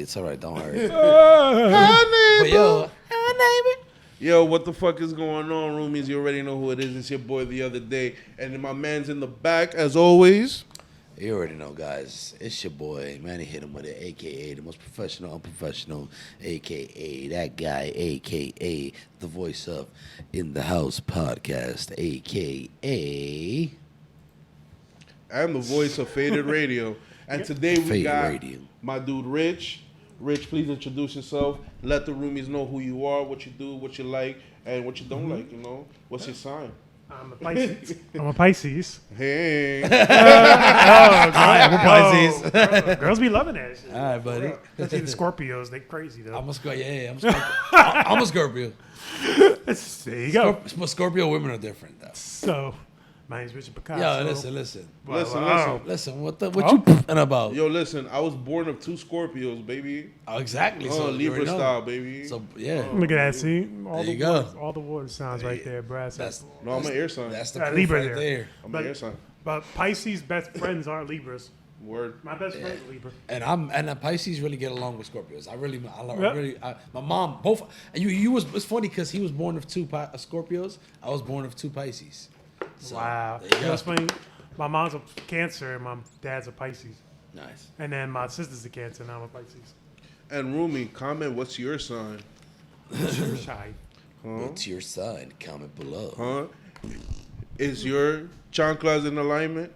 It's all right. Don't worry. Hi, But yo, hi, neighbor. Yo, what the fuck is going on, Roomies? You already know who it is. It's your boy The Other Day. And then my man's in the back, as always. You already know, guys. It's your boy, Manny Hit him with it, a.k.a. the most professional, unprofessional, a.k.a. that guy, a.k.a. the voice of In the House podcast, a.k.a. I'm the voice of Faded Radio. And today we Faded got Radio. my dude, Rich. Rich, please introduce yourself. Let the Roomies know who you are, what you do, what you like, and what you don't like, you know. What's your sign? I'm a Pisces. Hey. I'm a Pisces. Girls be loving that shit. All right, buddy. Especially the Scorpios, they crazy though. I'm a Scorpio. Yeah, I'm a Scorpio. I'm a Scorpio. There you go. Scorpio women are different, though. So, my name's Richard Pigkaso. Yo, listen. Listen. What you pooping about? Yo, listen, I was born of 2 Scorpios, baby. Oh, exactly. Oh, So Libra style, baby. So yeah, Look at that, see? There you go. All the water sounds right there, bro. No, I'm an air sign. That's the Yeah, proof Libra right there. I'm an air sign. But Pisces' best friends aren't Libras. Word. My best friend's a Libra. And the Pisces really get along with Scorpios. My mom both. It's funny because he was born of 2 Scorpios. I was born of 2 Pisces. So, Wow. there you go. That's funny. My mom's a Cancer and my dad's a Pisces. Nice. And then my sister's a Cancer and I'm a Pisces. And Roomie, comment what's your sign? Shy. What's your sign? Comment below. Huh? Is your chanclas in alignment?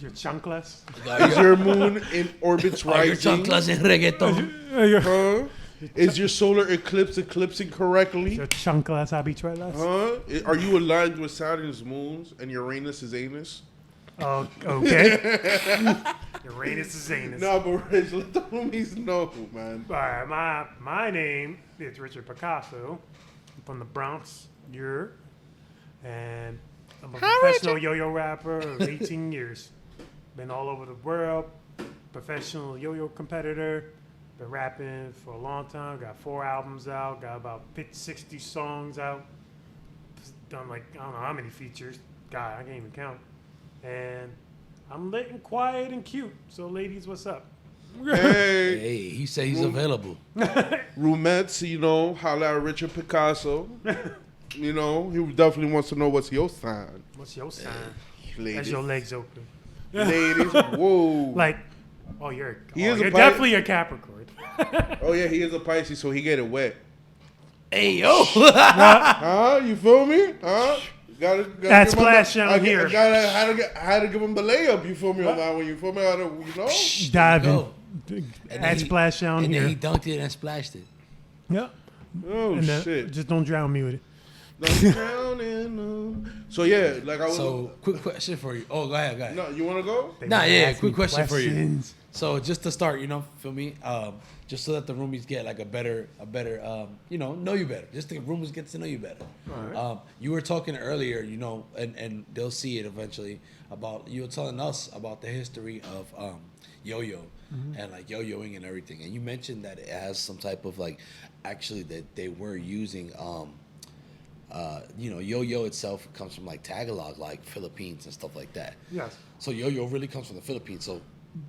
Your chanclas? Is your moon in orbits Are your rising? chanclas in reggaeton? Huh? Is your solar eclipse eclipsing correctly? Your chanclas habichuelas? Huh? Are you aligned with Saturn's moons and Uranus is anus? Oh, okay. Uranus is anus. No, but Rich, let the Roomies know, man. All right, my name is Richard Pigkaso. I'm from the Bronx, and I'm a professional yo-yo rapper of 18 years. Been all over the world, professional yo-yo competitor. Been rapping for a long time. Got 4 albums out. Got about 50, 60 songs out. Done like, I don't know how many features. God, I can't even count. And I'm lit and quiet and cute. So ladies, what's up? Hey, Hey, he said he's available. Roomettes, you know, holla at Richard Pigkaso. You know, he definitely wants to know what's your sign. What's your sign? As Ladies. your legs open. Ladies, whoa. Like, You're you're definitely a Capricorn. Oh, yeah, he is a Pisces, so he get it wet. Hey yo. Huh? You feel me? Huh? Gotta That give him splash the- down I here. had to give him the layup. You feel me on that one? You feel me? How to, you know? Diving. Go. Add splash down And here. then he dunked it and splashed it. Yeah. Oh And shit! just don't drown me with it. Don't drown in them. So yeah, like I was. So, quick question for you. Oh, go ahead. No, you want to go? They Nah, wanna yeah, ask quick me question for you. questions. So just to start, feel me? Just so that the roomies get like a better, know you better. Just the roomies get to know you better. All right. You were talking earlier, and they'll see it eventually you were telling us about the history of yo-yo and like yo-yoing and everything. And you mentioned that it has some type of like, actually that they were using, yo-yo itself comes from like Tagalog, like Philippines and stuff like that. Yes. So yo-yo really comes from the Philippines. So,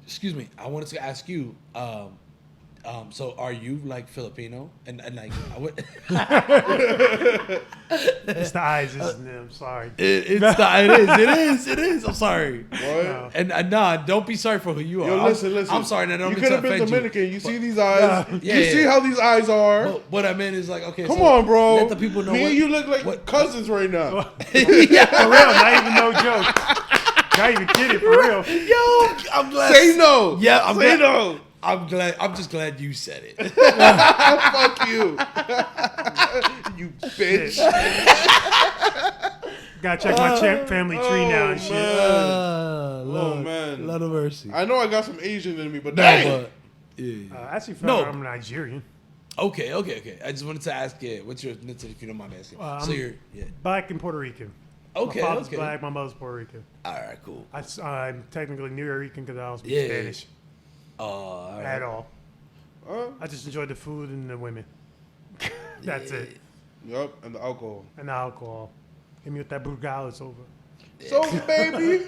excuse me, I wanted to ask you, so are you like Filipino? And like, It's the eyes, isn't it? I'm sorry. it is. I'm sorry. What? No. And nah, don't be sorry for who you are. Yo, listen. I'm sorry, and I don't You mean could to have been offend Dominican. You but- see these eyes. Yeah, you yeah. see how these eyes are. But what I meant is like, okay, Come so on, bro. Let the people know. Me what, and you look like what- cousins right now. yeah. For real, not even no joke. Not even kidding, for real. Yo, I'm glad. Say no. Yeah, I'm Say glad. no. I'm glad. I'm just glad you said it. Fuck you. You bitch. Gotta check my family tree now and shit. Lord, man. Lord of mercy. I know I got some Asian in me, but No, dang. but yeah. Actually, No. I'm Nigerian. Okay. I just wanted to ask, what's your ethnicity, if you don't mind asking? So you're, Black and Puerto Rican. Okay, My father's okay. black, my mother's Puerto Rican. All right, cool. I'm technically New Rican because I don't speak Yeah. Spanish All right. at all. Huh? I just enjoy the food and the women. That's it. Yup, and the alcohol. And the alcohol. Give me with that Brugal, it's over. So, baby.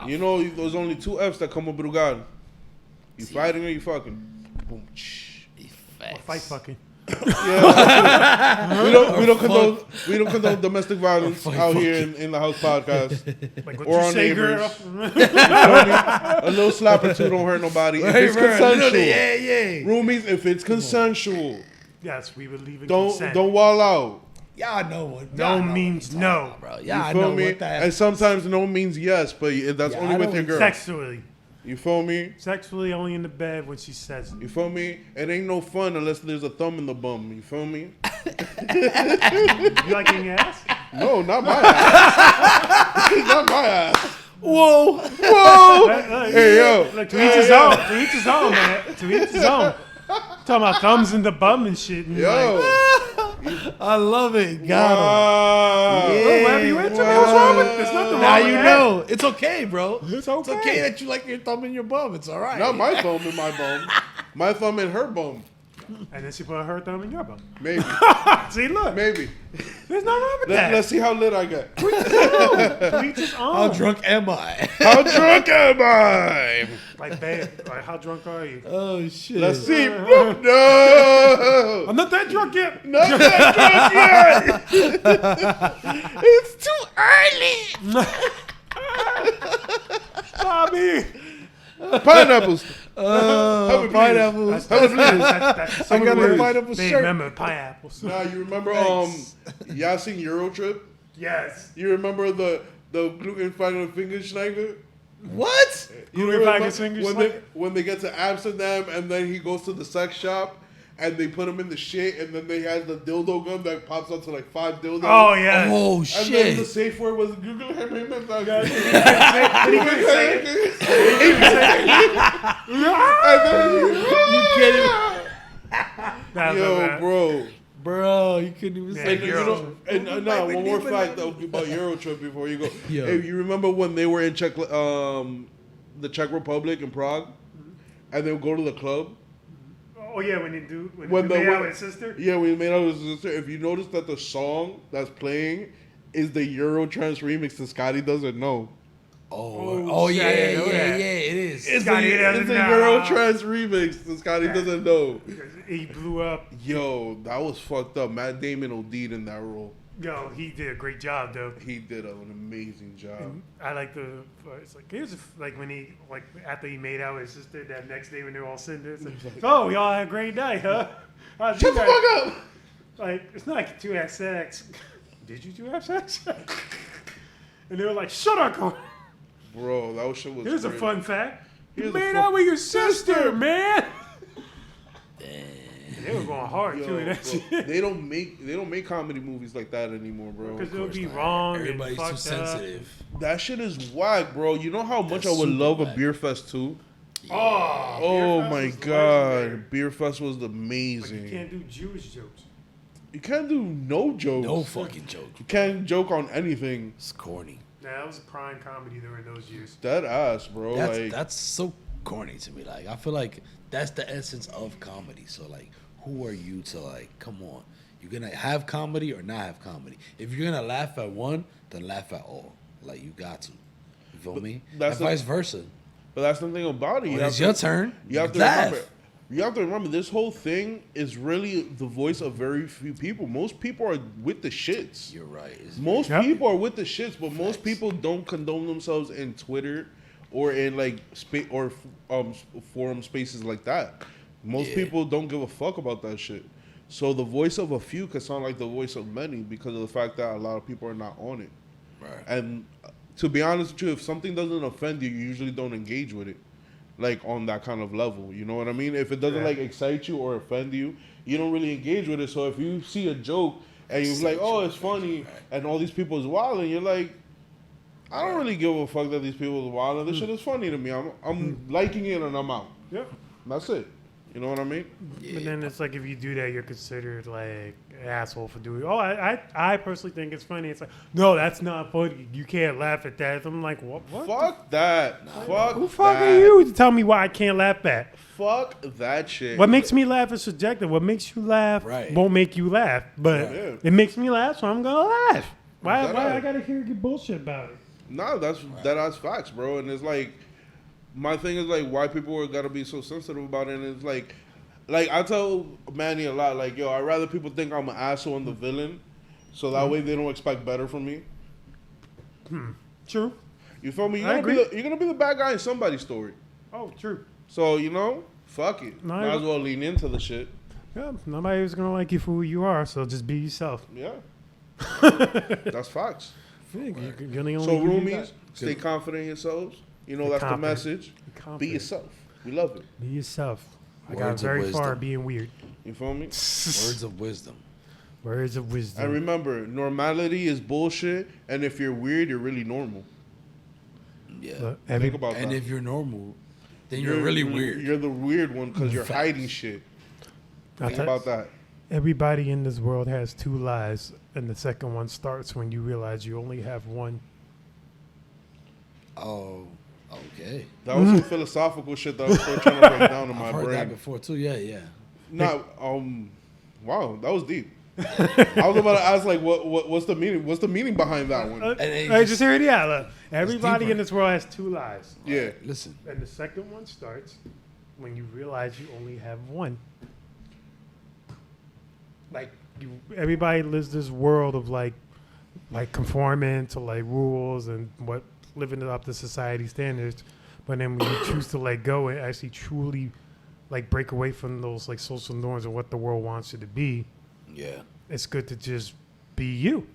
You know, there's only 2 F's that come with Brugal. You fighting or you fucking? boom, effects. Fight fucking. Yeah, we don't condone domestic violence out here in the house podcast. Like what Or you on say, neighbors. girl? A little slap or two don't hurt nobody. If it's Right, consensual, yeah. roomies, if it's consensual, Yes, we believe in don't consent. wall out. Y'all know what. No y'all know means what you're talking no. about, bro. You Y'all feel know me? what that. And sometimes no means yes, but that's Yeah, only I with know your girl. Sexually. You feel me? Sexually only in the bed when she says it. You feel me? It ain't no fun unless there's a thumb in the bum. You feel me? You like getting ass? No, not my ass. Not my ass. Whoa. Hey, yo. Look, to each his own. To each his own, man. To each his own. Talking about thumbs in the bum and shit. And Yo. I love it. Got Wow. Like, whatever you into, man. What's wrong with it? There's nothing him. wrong Now with you that. know. It's okay, bro. It's It's okay. okay that you like your thumb in your bum. It's all right. Not my thumb in my bum. My thumb in her bum. And then she put her thumb in your bum. Maybe. See, look. Maybe. There's nothing wrong with that. Let's see how lit I get. To each his own. How drunk am I? How drunk am I? Like, babe, like, how drunk are you? Oh shit. Let's see. No. I'm not that drunk yet. Not that drunk yet. It's too early. Bobby. Pineapples. Happy pineapples. That's Happy that's I got Please. a pineapple Babe, shirt. remember pineapples. Nah, you remember y'all seen Euro Trip? Yes. You remember the Gluten Fingerschneider? What? You Gluten-Fingerschneider? when they get to Amsterdam and then he goes to the sex shop and they put him in the shit and then they has the dildo gun that pops out to like 5 dildos. Oh, yeah. Oh And then the shit. safe word was Google him. And he couldn't say it. You kidding? That was Yo, bad. bro. Bro, you couldn't even Yeah, say And, Euro you know, Trip. and now Like, one more even fact like- about Eurotrip before you go. Yo. Hey, you remember when they were in the Czech Republic in Prague, and they would go to the club? Oh, yeah, when you When made the- out with his sister. Yeah, we made out with his sister. If you notice that the song that's playing is the Eurotrance remix that Scotty doesn't know. Oh shit, yeah, I didn't know yeah, that. it is. It's Scotty the doesn't know. Eurotrance remix that Scotty doesn't know. He blew up. Yo, that was fucked up. Matt Damon OD'd in that role. Yo, he did a great job, though. He did an amazing job. I like the. It's like here's like when he like after he made out with his sister that next day when they were all sitting there. It's like, oh, y'all had a great night, huh? How'd you Shut the guys-" fuck up! Like it's not like you two had sex. Did you two have sex? And they were like, shut up, Corey. Bro, that shit was Here's a crazy. fun fact. You Here's a made fun- out with your sister, man. They were going hard Yo, too in that bro, shit. they don't make comedy movies like that anymore, bro. Because it would be not. wrong Everybody's and too fucked up. sensitive. That shit is whack, bro. You know how much That's I would super love a whack. beer fest too? Oh, Oh Beer Fest my was god, legendary. beer fest was But amazing. you can't do Jewish jokes. You can't do no jokes. No fucking joke. You can't joke on anything. It's corny. Nah, that was a prime comedy during those years. Dead ass, bro. That's so corny to me. Like I feel like that's the essence of comedy. So like, who are you to like? Come on, you're gonna have comedy or not have comedy. If you're gonna laugh at one, then laugh at all. Like you got to. You feel me? that's and the- vice versa. but that's the thing about it. When it's your turn, You have to laugh. remember. You have to remember this whole thing is really the voice of very few people. Most people are with the shits. You're right. It's Most Yep. people are with the shits, but most Facts. people don't condone themselves in Twitter or in like forum spaces like that. Most Yeah. people don't give a fuck about that shit. So the voice of a few can sound like the voice of many because of the fact that a lot of people are not on it. right. And to be honest with you, if something doesn't offend you, you usually don't engage with it, like on that kind of level. You know what I mean? If it doesn't Yeah. like excite you or offend you, you don't really engage with it. So if you see a joke and you're like, "Oh, it's funny," and all these people is wild, and you're like, "I don't really give a fuck that these people is wild. And this shit is funny to me. I'm liking it and I'm out. Yep. That's it. You know what I mean? But then it's like if you do that, you're considered like an asshole for doing. Oh, I personally think it's funny. It's like, no, that's not funny. You can't laugh at that. I'm like, what? Fuck that. Fuck Who fuck that. are you to tell me why I can't laugh at? Fuck that shit. What makes me laugh is subjective. What makes you laugh Right. won't make you laugh. But Yeah. it makes me laugh, so I'm gonna laugh. Why That I out. gotta hear your bullshit about it? No, that's facts, bro. And it's like, my thing is like, why people are gotta be so sensitive about it. And it's like, like I tell Manny a lot, like, yo, I'd rather people think I'm an asshole and the villain, so that way they don't expect better from me. True. You feel me? I agree. You're gonna be the bad guy in somebody's story. Oh, true. So fuck it. No, Might as well lean into the shit. Yeah, nobody's gonna like you for who you are, so just be yourself. Yeah, that's facts. You're the only So you roomies, got. stay confident in yourselves. You know Be that's confident. the message. Be Be confident. yourself. We love it. Be yourself. I got Words of very far wisdom. being weird. You feel me? Words of wisdom. Words of wisdom. And remember, normality is bullshit, and if you're weird, you're really normal. Yeah. Look, Think about And that. if you're normal, then you're really weird. You're the weird one because you're Facts. hiding shit. I'll Think tell- about that. Everybody in this world has two lives, and the second one starts when you realize you only have one. Oh, okay. That was some philosophical shit that I was still trying to break down in my I've heard that brain. before too. Yeah. Not, wow, that was deep. I was about to ask, like, what's the meaning? What's the meaning behind that one? Hey, just hear it out. Look, everybody deeper. in this world has two lives, Yeah, Listen. and the second one starts when you realize you only have one. Like everybody lives this world of like conforming to like rules and what living up to society standards, but then when you choose to let go and actually truly like break away from those like social norms and what the world wants you to be, Yeah. it's good to just be you.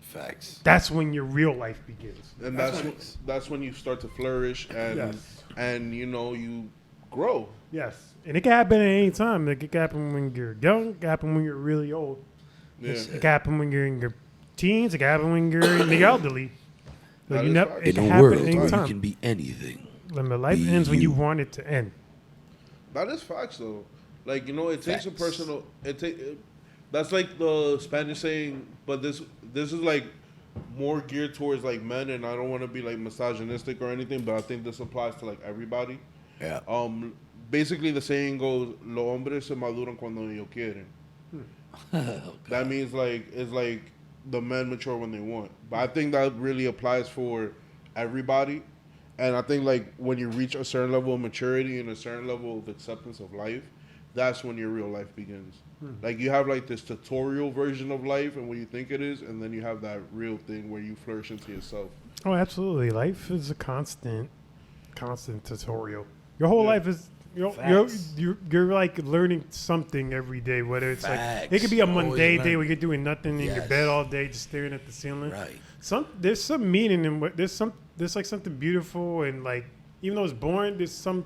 Facts. That's when your real life begins. and That's that's when you start to flourish and Yes. and you grow. Yes. And it can happen at any time. Like, it can happen when you're young. It can happen when you're really old. Yeah, It can happen when you're in your teens. It can happen when you're in the elderly. So That you is never, facts. it In can a happen world at any where you time. can be anything. When life be ends when you you. want it to end. that is facts though. Like it takes a Facts. personal. That's like the Spanish saying, but this is like more geared towards like men, and I don't want to be like misogynistic or anything, but I think this applies to like everybody. Yeah. Basically the saying goes, "Los hombres se maduran cuando ellos quieren." That means like it's like the men mature when they want. But I think that really applies for everybody. And I think like when you reach a certain level of maturity and a certain level of acceptance of life, that's when your real life begins. Like you have like this tutorial version of life and what you think it is, and then you have that real thing where you flourish into yourself. Oh, absolutely. Life is a constant tutorial. Your whole Yeah. life is you're like learning something every day. Whether it's like it Facts. could be a Always mundane day learn. where you're doing nothing in your Yes. bed all day, just staring at the ceiling. Right. There's some meaning in what there's like something beautiful, and like even though it's boring, there's some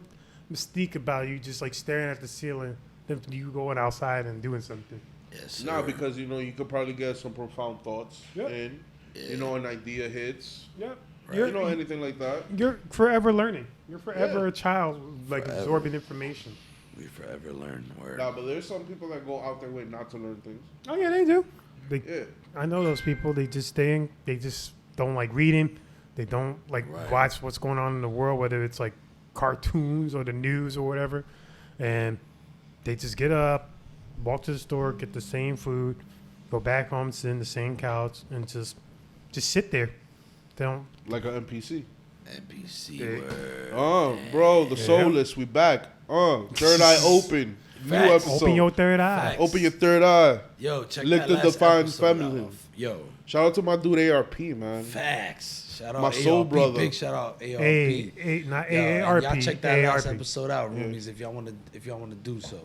mystique about you just like staring at the ceiling than you going outside and doing something. Yes. Nah, sir. because you could probably get some profound thoughts Yep. in. Yeah. An idea hits. Yep. Right. Anything like that. You're forever learning. You're forever Yeah. a child, like Forever. absorbing information. We forever learn. Word. Nah, but there's some people that go out their way not to learn things. Oh yeah, they do. Yeah. I know those people. They just they just don't like reading. They don't like Right. watch what's going on in the world, whether it's like cartoons or the news or whatever. And they just get up, walk to the store, get the same food, go back home, sit in the same couch, and just sit there. They don't. Like an NPC. NPC Yeah. word. Bro, the Yeah. soulless, we back. Third eye open. New Facts. episode. Open your third eye. Facts. Open your third eye. Yo, check Lick that the last divine episode feminine. off. Yo, Shout out to my dude ARP, man. facts. Shout out My ARP. soul brother. Big shout out ARP. Not Yo, and AARP. y'all check that last AARP. episode out, roomies, if y'all want to do so.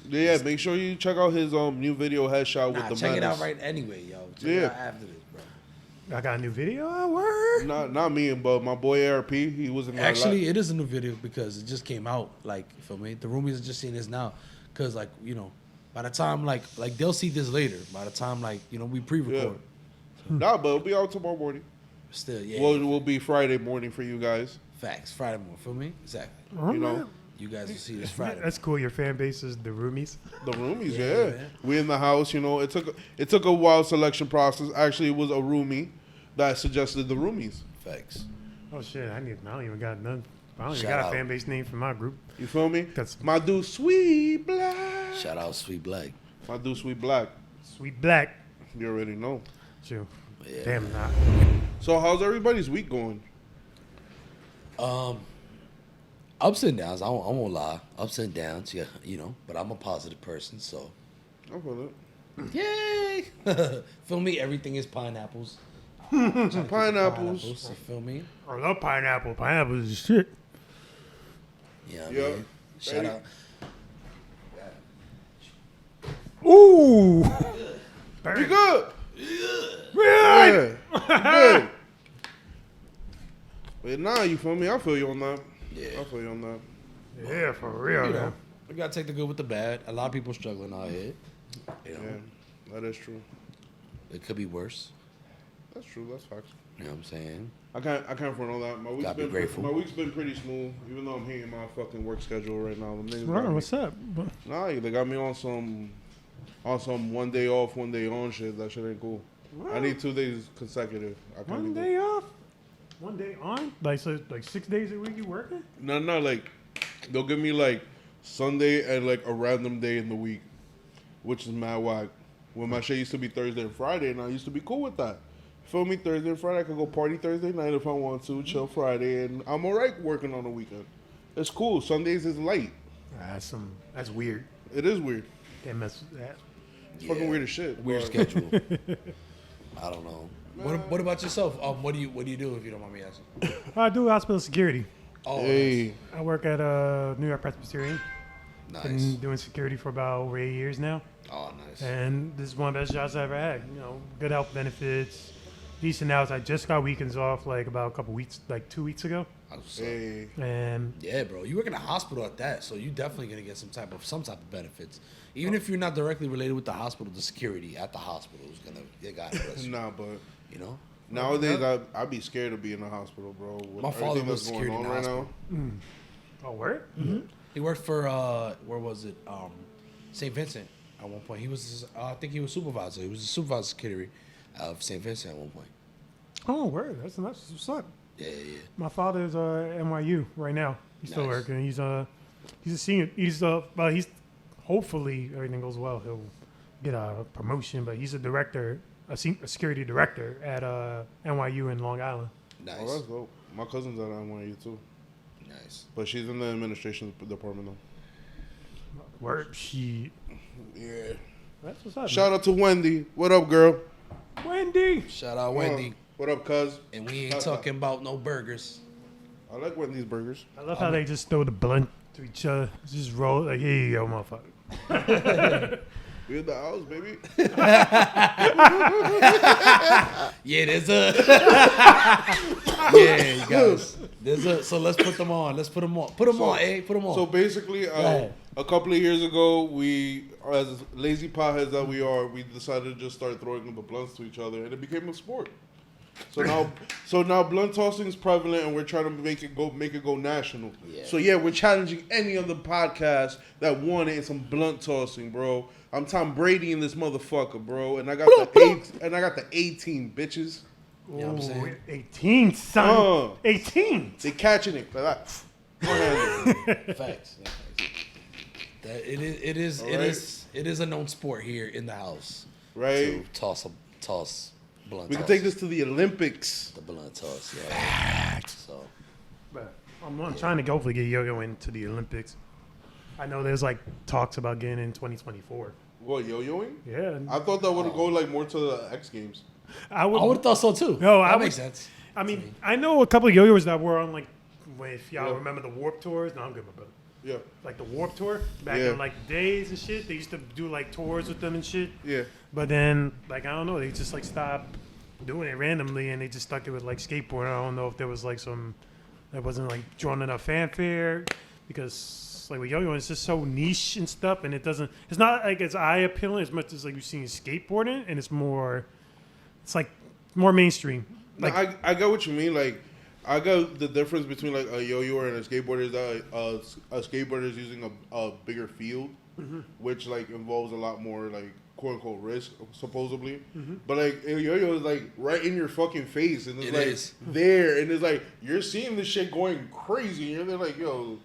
Yeah, make sure you check out his new video headshot Nah, with the check it out menace. right anyway, yo. Check Yeah. it out after this, bro. I got a new video. Oh, word. Not me, but my boy ARP. He was in my Actually, it is a new video because it just came out. Like, for me, the roomies are just seeing this now. Cause like by the time like they'll see this later. By the time we pre-record, Nah, but it'll be out tomorrow morning. still yeah. Well, it will be Friday morning for you guys. Facts. Friday morning. Feel me? Exactly. You know, You guys will see this Friday. That's cool. Your fan base is the Roomies. the roomies. Yeah, Yeah, man. we in the house. It took a wild selection process. Actually, it was a roomie that suggested the roomies. Facts. Oh shit! I don't even got none. I don't even Shout got out. a fan base name for my group. You feel me? That's My dude, Sweet Black. Shout out Sweet Black. My dude, Sweet Black. Sweet Black. You already know. True. Yeah. Damn not. So, how's everybody's week going? Up Ups and downs. I won't lie. Ups and downs. Yeah, But I'm a positive person, so. I feel it. Yay! Feel me? Everything is pineapples. Pineapples. You feel me? I love pineapple. Pineapple is shit. Yeah. Yeah. Man. Shout out. Ooh. You good? Right. Yeah. You good. But nah, you feel me? I feel you on that. Yeah. I feel you on that. Yeah, for real, man. We gotta take the good with the bad. A lot of people struggling out here. Yeah, that is true. It could be worse. That's true. That's facts. You know what I'm saying? I can't front all that. My week's been pretty smooth, even though I'm hating my fucking work schedule right now. Them niggas got me- What's up? Nah, they got me on some 1 day off, 1 day on shit. That shit ain't cool. I need 2 days consecutive. I can't 1 do day off? 1 day on? Like 6 days a week you working? No, like they'll give me like Sunday and like a random day in the week, which is mad whack. When my shit used to be Thursday and Friday, and I used to be cool with that. Feel me? Thursday and Friday, I could go party Thursday night if I want to, chill Friday, and I'm alright working on the weekend. It's cool. Sundays is light. That's weird. It is weird. Can't mess with that. It's fucking weird as shit. Weird but- schedule. I don't know. What about yourself? What do you do if you don't mind me asking? I do hospital security. Oh, Hey, I work at New York Presbyterian. nice. Been doing security for about over 8 years now. Oh, nice. And this is one of the best jobs I ever had. Good health benefits, decent hours. I just got weekends off like about a couple weeks, like 2 weeks ago. hey. And Yeah, bro. You work in a hospital at that, so you definitely gonna get some type of benefits. Even if you're not directly related with the hospital, the security at the hospital is they got it. Nah, but You know. nowadays I'd be scared to be in the hospital, bro. With My father everything was that's security in the hospital. oh, word? He worked for where was it? St. Vincent at one point. He was I think he was supervisor. He was a supervisor security of St. Vincent at one point. Oh, word. That's what's up. Yeah. My father's NYU right now. He's still Nice. working. He's a senior. He's hopefully everything goes well. He'll get a promotion. But he's a director, a security director at NYU in Long Island. Nice. Oh, that's dope. My cousin's at NYU too, Nice. but she's in the administration department though. Word. She. Yeah. That's what's up. Shout out to Wendy. What up, girl? Wendy. Shout out Wendy. What up, cuz? And we ain't talking about no burgers. I like Wendy's burgers. I love how they just throw the blunt to each other. Just roll like, here you go, motherfucker. We in the house, baby. Yeah, there's a. Yeah, you guys. So let's put them on. Let's put them on. Put them on, eh? Put them on. So basically, ahead. a couple of years ago, we, as lazy potheads that we are, we decided to just start throwing the blunts to each other, and it became a sport. So now blunt tossing is prevalent, and we're trying to make it go national. Yeah. So yeah, we're challenging any other podcast that wanted some blunt tossing, bro. I'm Tom Brady in this motherfucker, bro, and I got the 18 bitches. You know what I'm saying? 18, son. 18. They catching it like that. One-handed. Facts. Yeah, facts. That it is a known sport here in the house. Right. To toss blunt. We can toss. take this to the Olympics. The blunt toss. Yeah. So But I'm trying to hopefully get Yo-Yo into the Olympics. I know there's like talks about getting in 2024. What, yo-yoing? Yeah. I thought that would go like more to the X Games. I I would have thought so too. No, that I makes would- sense. I mean, I know a couple of yo-yos that were on like, if y'all Yeah. remember the Warp Tours. No, I'm good, my brother. Yeah, Like the Warp Tour back Yeah. in like days and shit. They used to do like tours with them and shit. yeah. But then, like, I don't know, they just like stopped doing it randomly and they just stuck it with like skateboard. I don't know if there was like that wasn't like drawing enough fanfare because like with yo-yo, it's just so niche and stuff, and it's not like it's eye appealing as much as like you've seen skateboarding, and it's like more mainstream. No, Like, I get what you mean. Like, I got the difference between like a yo-yo and a skateboarder is that a skateboarder is using a bigger field, which like involves a lot more like quote unquote risk supposedly. But like a yo-yo is like right in your fucking face, and it's It like is. there, and it's like you're seeing this shit going crazy, and you're there like yo.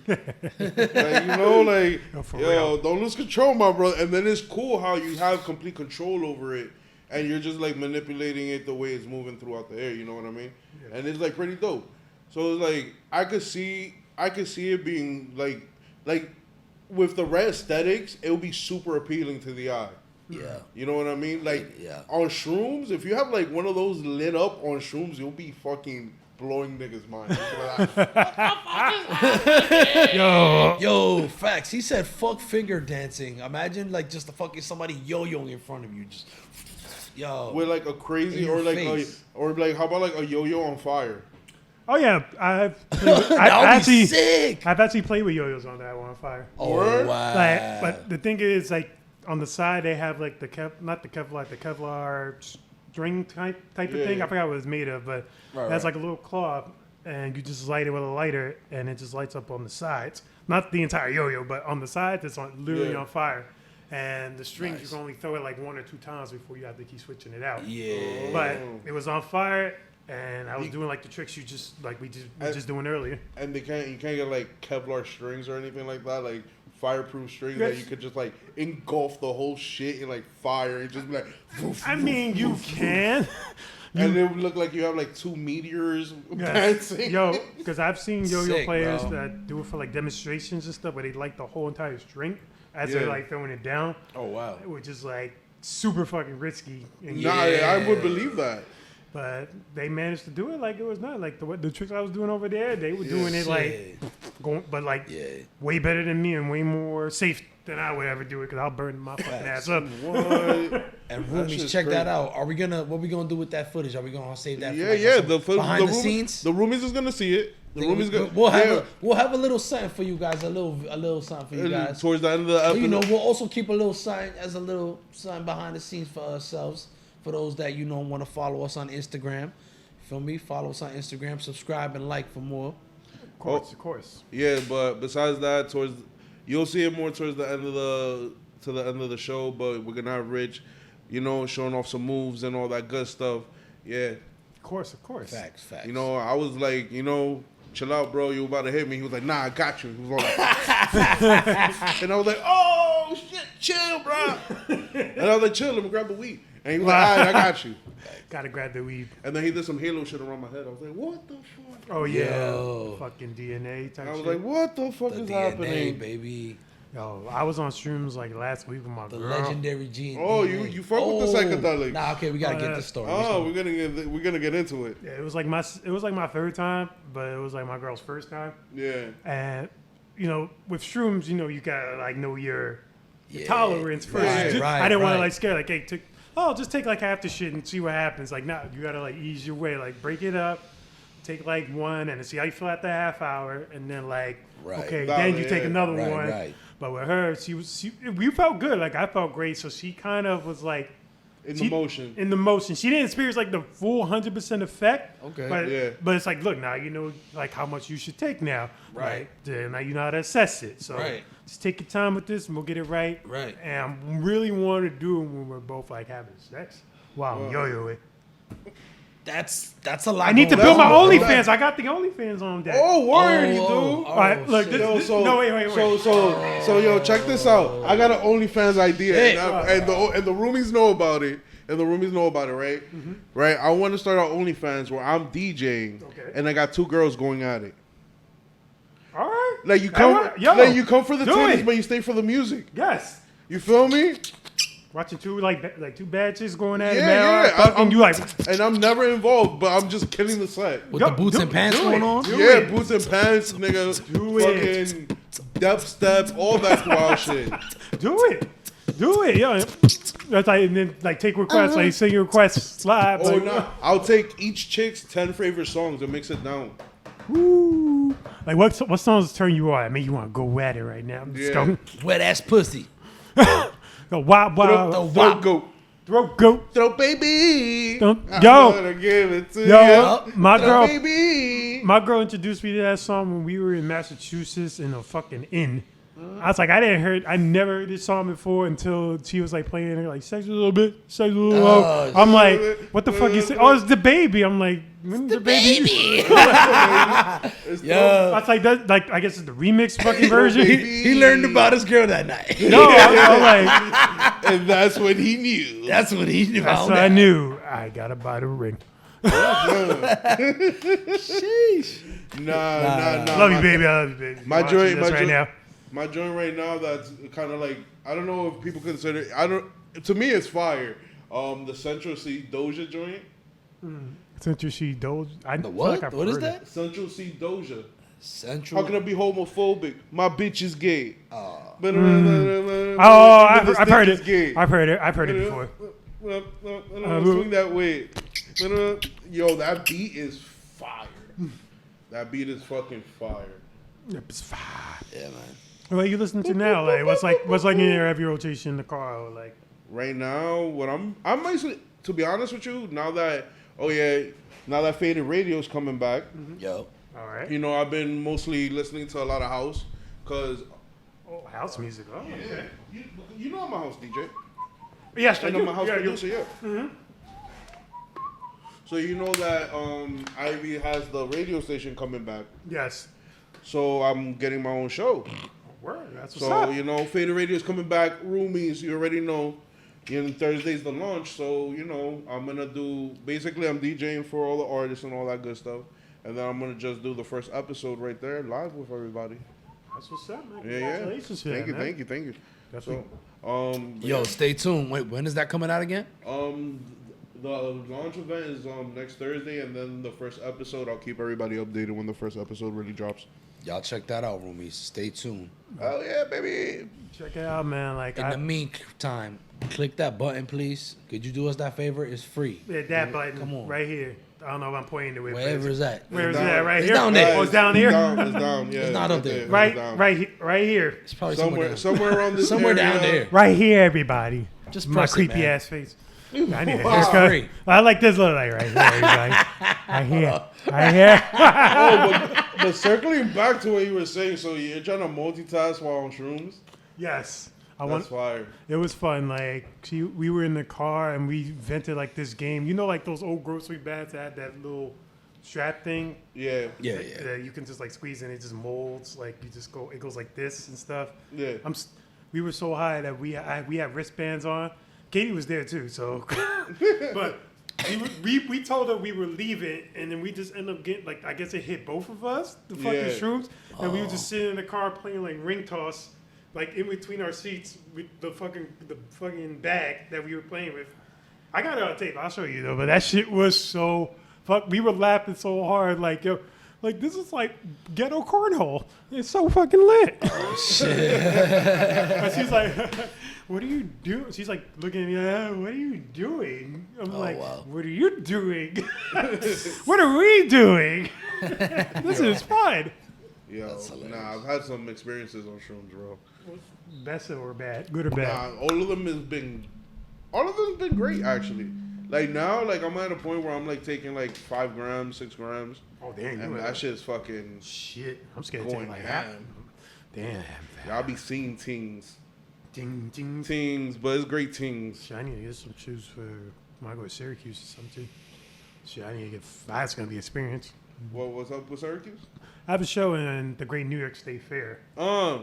Like, you know, like, No, for yo, real. don't lose control, my brother. And then it's cool how you have complete control over it, and you're just like manipulating it the way it's moving throughout the air. You know what I mean? And it's like pretty dope. So it's like I could see I could see it being like with the red aesthetics, it would be super appealing to the eye. Yeah. You know what I mean? Like Yeah. on shrooms, if you have like one of those lit up on shrooms, you'll be fucking blowing niggas' minds. Yo, facts. He said fuck finger dancing. Imagine like just the fucking somebody yo-yoing in front of you. Just yo. With like a crazy In or your like face. or like how about like a yo-yo on fire? Oh yeah, I've Sick. I've actually played with yo-yos on that one fire. Oh Word? wow. Like, but the thing is, like on the side they have like the Kevlar string type of Yeah, thing. yeah. I forgot what it's made of, but that's like a little cloth, and you just light it with a lighter, and it just lights up on the sides. Not the entire yo-yo, but on the sides, it's literally on fire. And the strings, you can only throw it like 1 or 2 times before you have to keep switching it out. Yeah. But it was on fire, and I was doing like the tricks you just like we just doing earlier. And you can't get like Kevlar strings or anything like that, like fireproof strings that you could just like engulf the whole shit in like fire and just be like. Woof, I woof, mean, you woof, can. and it would look like you have like 2 meteors Yes. dancing. Yo, because I've seen yo-yo Sick, players bro. that do it for like demonstrations and stuff, where they light the whole entire string as Yeah. they're like throwing it down, Oh wow. which is like super fucking risky. And Nah, I would believe that. But they managed to do it like it was not like the tricks I was doing over there. They were doing it like going, but like way better than me and way more safe than I would ever do it because I'll burn my fucking ass up. What? And That Roomies, shit's check that crazy. out. What we gonna do with that footage? Are we gonna save that? Yeah, for, like, yeah. some behind the Roomies- scenes. The Roomies is gonna see it. The Roomies gonna. We'll have a little something for you guys. A little something for you guys. Towards the end of the So, episode. you know, we'll also keep a little sign as a little sign behind the scenes for ourselves. For those that want to follow us on Instagram, feel me? Follow us on Instagram, subscribe and like for more. Of course. Yeah, but besides that, you'll see it more towards the end of the show. But we're gonna have Rich, showing off some moves and all that good stuff. Yeah, Of course. Facts. I was like, chill out, bro. You about to hit me? He was like, nah, I got you. He was like, and I was like, oh shit, chill, bro. And I was like, chill. Let me grab the weed. And he was like, all right, I got you. Gotta grab the weed. And then he did some Halo shit around my head. I was like, what the fuck? Oh yeah, Yo. fucking DNA type I was shit. like, what the fuck The is DNA, happening? baby. Yo, I was on shrooms like last week with my The girl. legendary gene. Oh, you fuck with the psychedelics. Nah, okay, we gotta Oh, get yeah. this story. Oh, we're gonna get into it. Yeah, it was like my 3rd time, but it was like my girl's 1st time. Yeah. And with shrooms, you gotta like know your Yeah. tolerance first. Right, I didn't want to right. like scare like, hey, just take like half the shit and see what happens. Like, nah, you gotta like ease your way, like break it up, take like one, and see how you feel after a half hour, and then like, Right. okay, Nah, then you take yeah. another Right, one. right. But with her, we felt good. Like I felt great, so she kind of was like. In the motion. In the motion. She didn't experience like the full 100% effect. Okay. But, Yeah. but it's like, look, now you know like how much you should take now. Right. Now you know how to assess it. So Right. just take your time with this and we'll get it right. Right. And I really want to do it when we're both like having sex. Wow, yo-yo. That's a lot. I need to going build my on. OnlyFans. I got the OnlyFans on deck. Oh, word, you do. oh, All right, look, shit. no, wait. So, yo, check this out. I got an OnlyFans idea, Hey. and the roomies know about it. And the roomies know about it, right? Mm-hmm. Right. I want to start an OnlyFans where I'm DJing, Okay. and I got 2 girls going at it. All right. Like you That come, work. Yo, like you come for the do titties, it. but you stay for the music. Yes. You feel me? Watching two bad chicks going at it, Yeah, man. yeah. Fucking you like, And I'm never involved, but I'm just killing the set. With Yo, the boots do- and pants do going it. on. Do Yeah, it. boots and pants, nigga. Do it. Fucking dubstep, all that wild shit. do it, yo. That's like, and then like take requests, like sing your requests live. Oh like, no! I'll take each chick's 10 favorite songs and mix it down. Woo. Like what songs turn you on? I mean, you want to go at it right now. Let's Yeah. go. Wet ass pussy. Go wild, Throw wild. goat, Throw goat. throw baby. Don't- I'm yo. gonna give it to Yo, you. my Throw girl, baby. my girl introduced me to that song when we were in Massachusetts in a fucking inn. I was like, I never heard this song before until she was like playing it, like sex a little bit, sex a little low. Oh, I'm like, what the fuck is it? Oh, it's the baby. I'm like, when's the baby? It's Yo. That's like that. Like I guess it's the remix fucking version. baby. He learned about his girl that night. No, I'm like, And that's when he knew. That's what he knew. that's what I knew. I gotta buy the ring. Sheesh. Nah. Love you, baby. I love you, baby. My Watching joint, this my right joint, now. my joint right now. That's kind of like, I don't know if people consider. I don't. To me, it's fire. The Central C Doja joint. Central C Doja. The what? What is that? Central C Doja. Central. How can I be homophobic? My bitch is gay. Oh. Oh, I've heard it. Gay. I've heard it before. Swing that way. Yo, that beat is fire. That beat is fucking fire. It's fine. Yeah, man. What are you listening to now? Like, what's like in your heavy rotation in the car? Or like, Right now, what I'm actually, to be honest with you, now that Faded Radio's coming back, Yo. all right. you know, I've been mostly listening to a lot of house, cause House music. Oh, okay. you know I'm a house DJ. Yes, I And do. I'm a house Yeah, producer, yeah. So you know that Ivy has the radio station coming back. Yes. So I'm getting my own show. Word. That's what's So, up. you know, Faded Radio is coming back. Roomies, you already know. Thursday's the launch. So, you know, I'm going to I'm DJing for all the artists and all that good stuff. And then I'm going to just do the first episode right there live with everybody. That's what's up, man. Yeah. Congratulations, Thank you, man. thank you. Definitely. So, Yo, stay tuned. Wait, when is that coming out again? the launch event is next Thursday, and then the first episode, I'll keep everybody updated when the first episode really drops. Y'all check that out, Roomies. Stay tuned. Oh, yeah, baby. Check it out, man. Like, In the meantime, click that button, please. Could you do us that favor? It's free. that button Come on. right here. I don't know if I'm pointing to it. Wherever it's at. Where is It's it at? down. Right It's here? down there. Oh, it's down here? It's down, yeah. It's not up there. Right here. It's probably Somewhere around this somewhere area. down there. Right here, everybody. Just My press it, creepy man. ass face. I need a Wow. haircut. Free. I like this look like right here, everybody. Right here. Right here. But circling back to what you were saying, so you're trying to multitask while on shrooms? Yes. That's fire. It was fun. Like, we were in the car and we vented like this game. You know, like those old grocery bags that had that little strap thing? Yeah. Yeah. That you can just like squeeze and it just molds. Like, it goes like this and stuff. Yeah. We were so high that we had wristbands on. Katie was there too, so. But we told her we were leaving, and then we just ended up getting, like, I guess it hit both of us, the fucking Yeah. shrooms. And we were just sitting in the car playing like ring toss, like in between our seats with the fucking bag that we were playing with. I got it on tape. I'll show you though. But that shit was so we were laughing so hard, like, yo. Like, this is like ghetto cornhole. It's so fucking lit. And she's like, what are you doing? She's like looking at me, what are you doing? I'm like, wow. what are you doing? What are we doing? This is fun. Yo, I've had some experiences on shrooms, bro. Best or bad? Good or bad? All of them has been great, actually. Like, now, like, I'm at a point where I'm, like, taking, like, 5 grams, 6 grams. Oh, damn. And that shit's fucking Shit. I'm scared to going take like that. ham. Damn. Y'all be seeing things. Ding, ding. Things, but it's great things. Shit, I need to get some shoes for when I go to Syracuse or something. Shit, I need to get. That's gonna be experience. What's up with Syracuse? I have a show in the Great New York State Fair.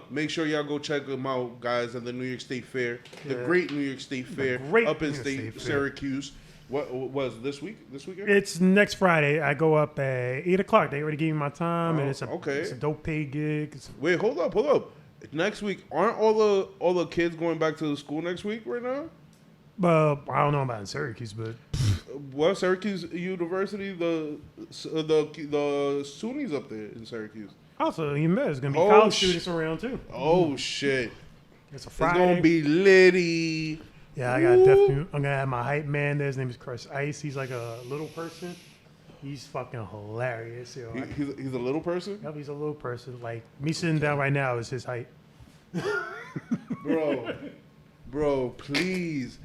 Make sure y'all go check them out, guys, at the New York State Fair. The Yeah. Great New York State Fair Great up in New York State Fair. Syracuse. What was this week? This weekend? It's next Friday. I go up at 8 o'clock. They already gave me my time, and it's a dope paid gig. Wait, hold up. Next week, aren't all the kids going back to the school next week right now? But I don't know about in Syracuse, but Well, Syracuse University, the SUNY's up there in Syracuse. also even better, there's gonna be Oh, college students around too. Oh shit! It's a It's Friday. gonna be litty. Yeah, I got definitely. I'm gonna have my hype man there. His name is Chris Ice. He's like a little person. He's fucking hilarious. Yo. He's a little person, Yep, he's a little person. Like me sitting down right now is his height. bro. Please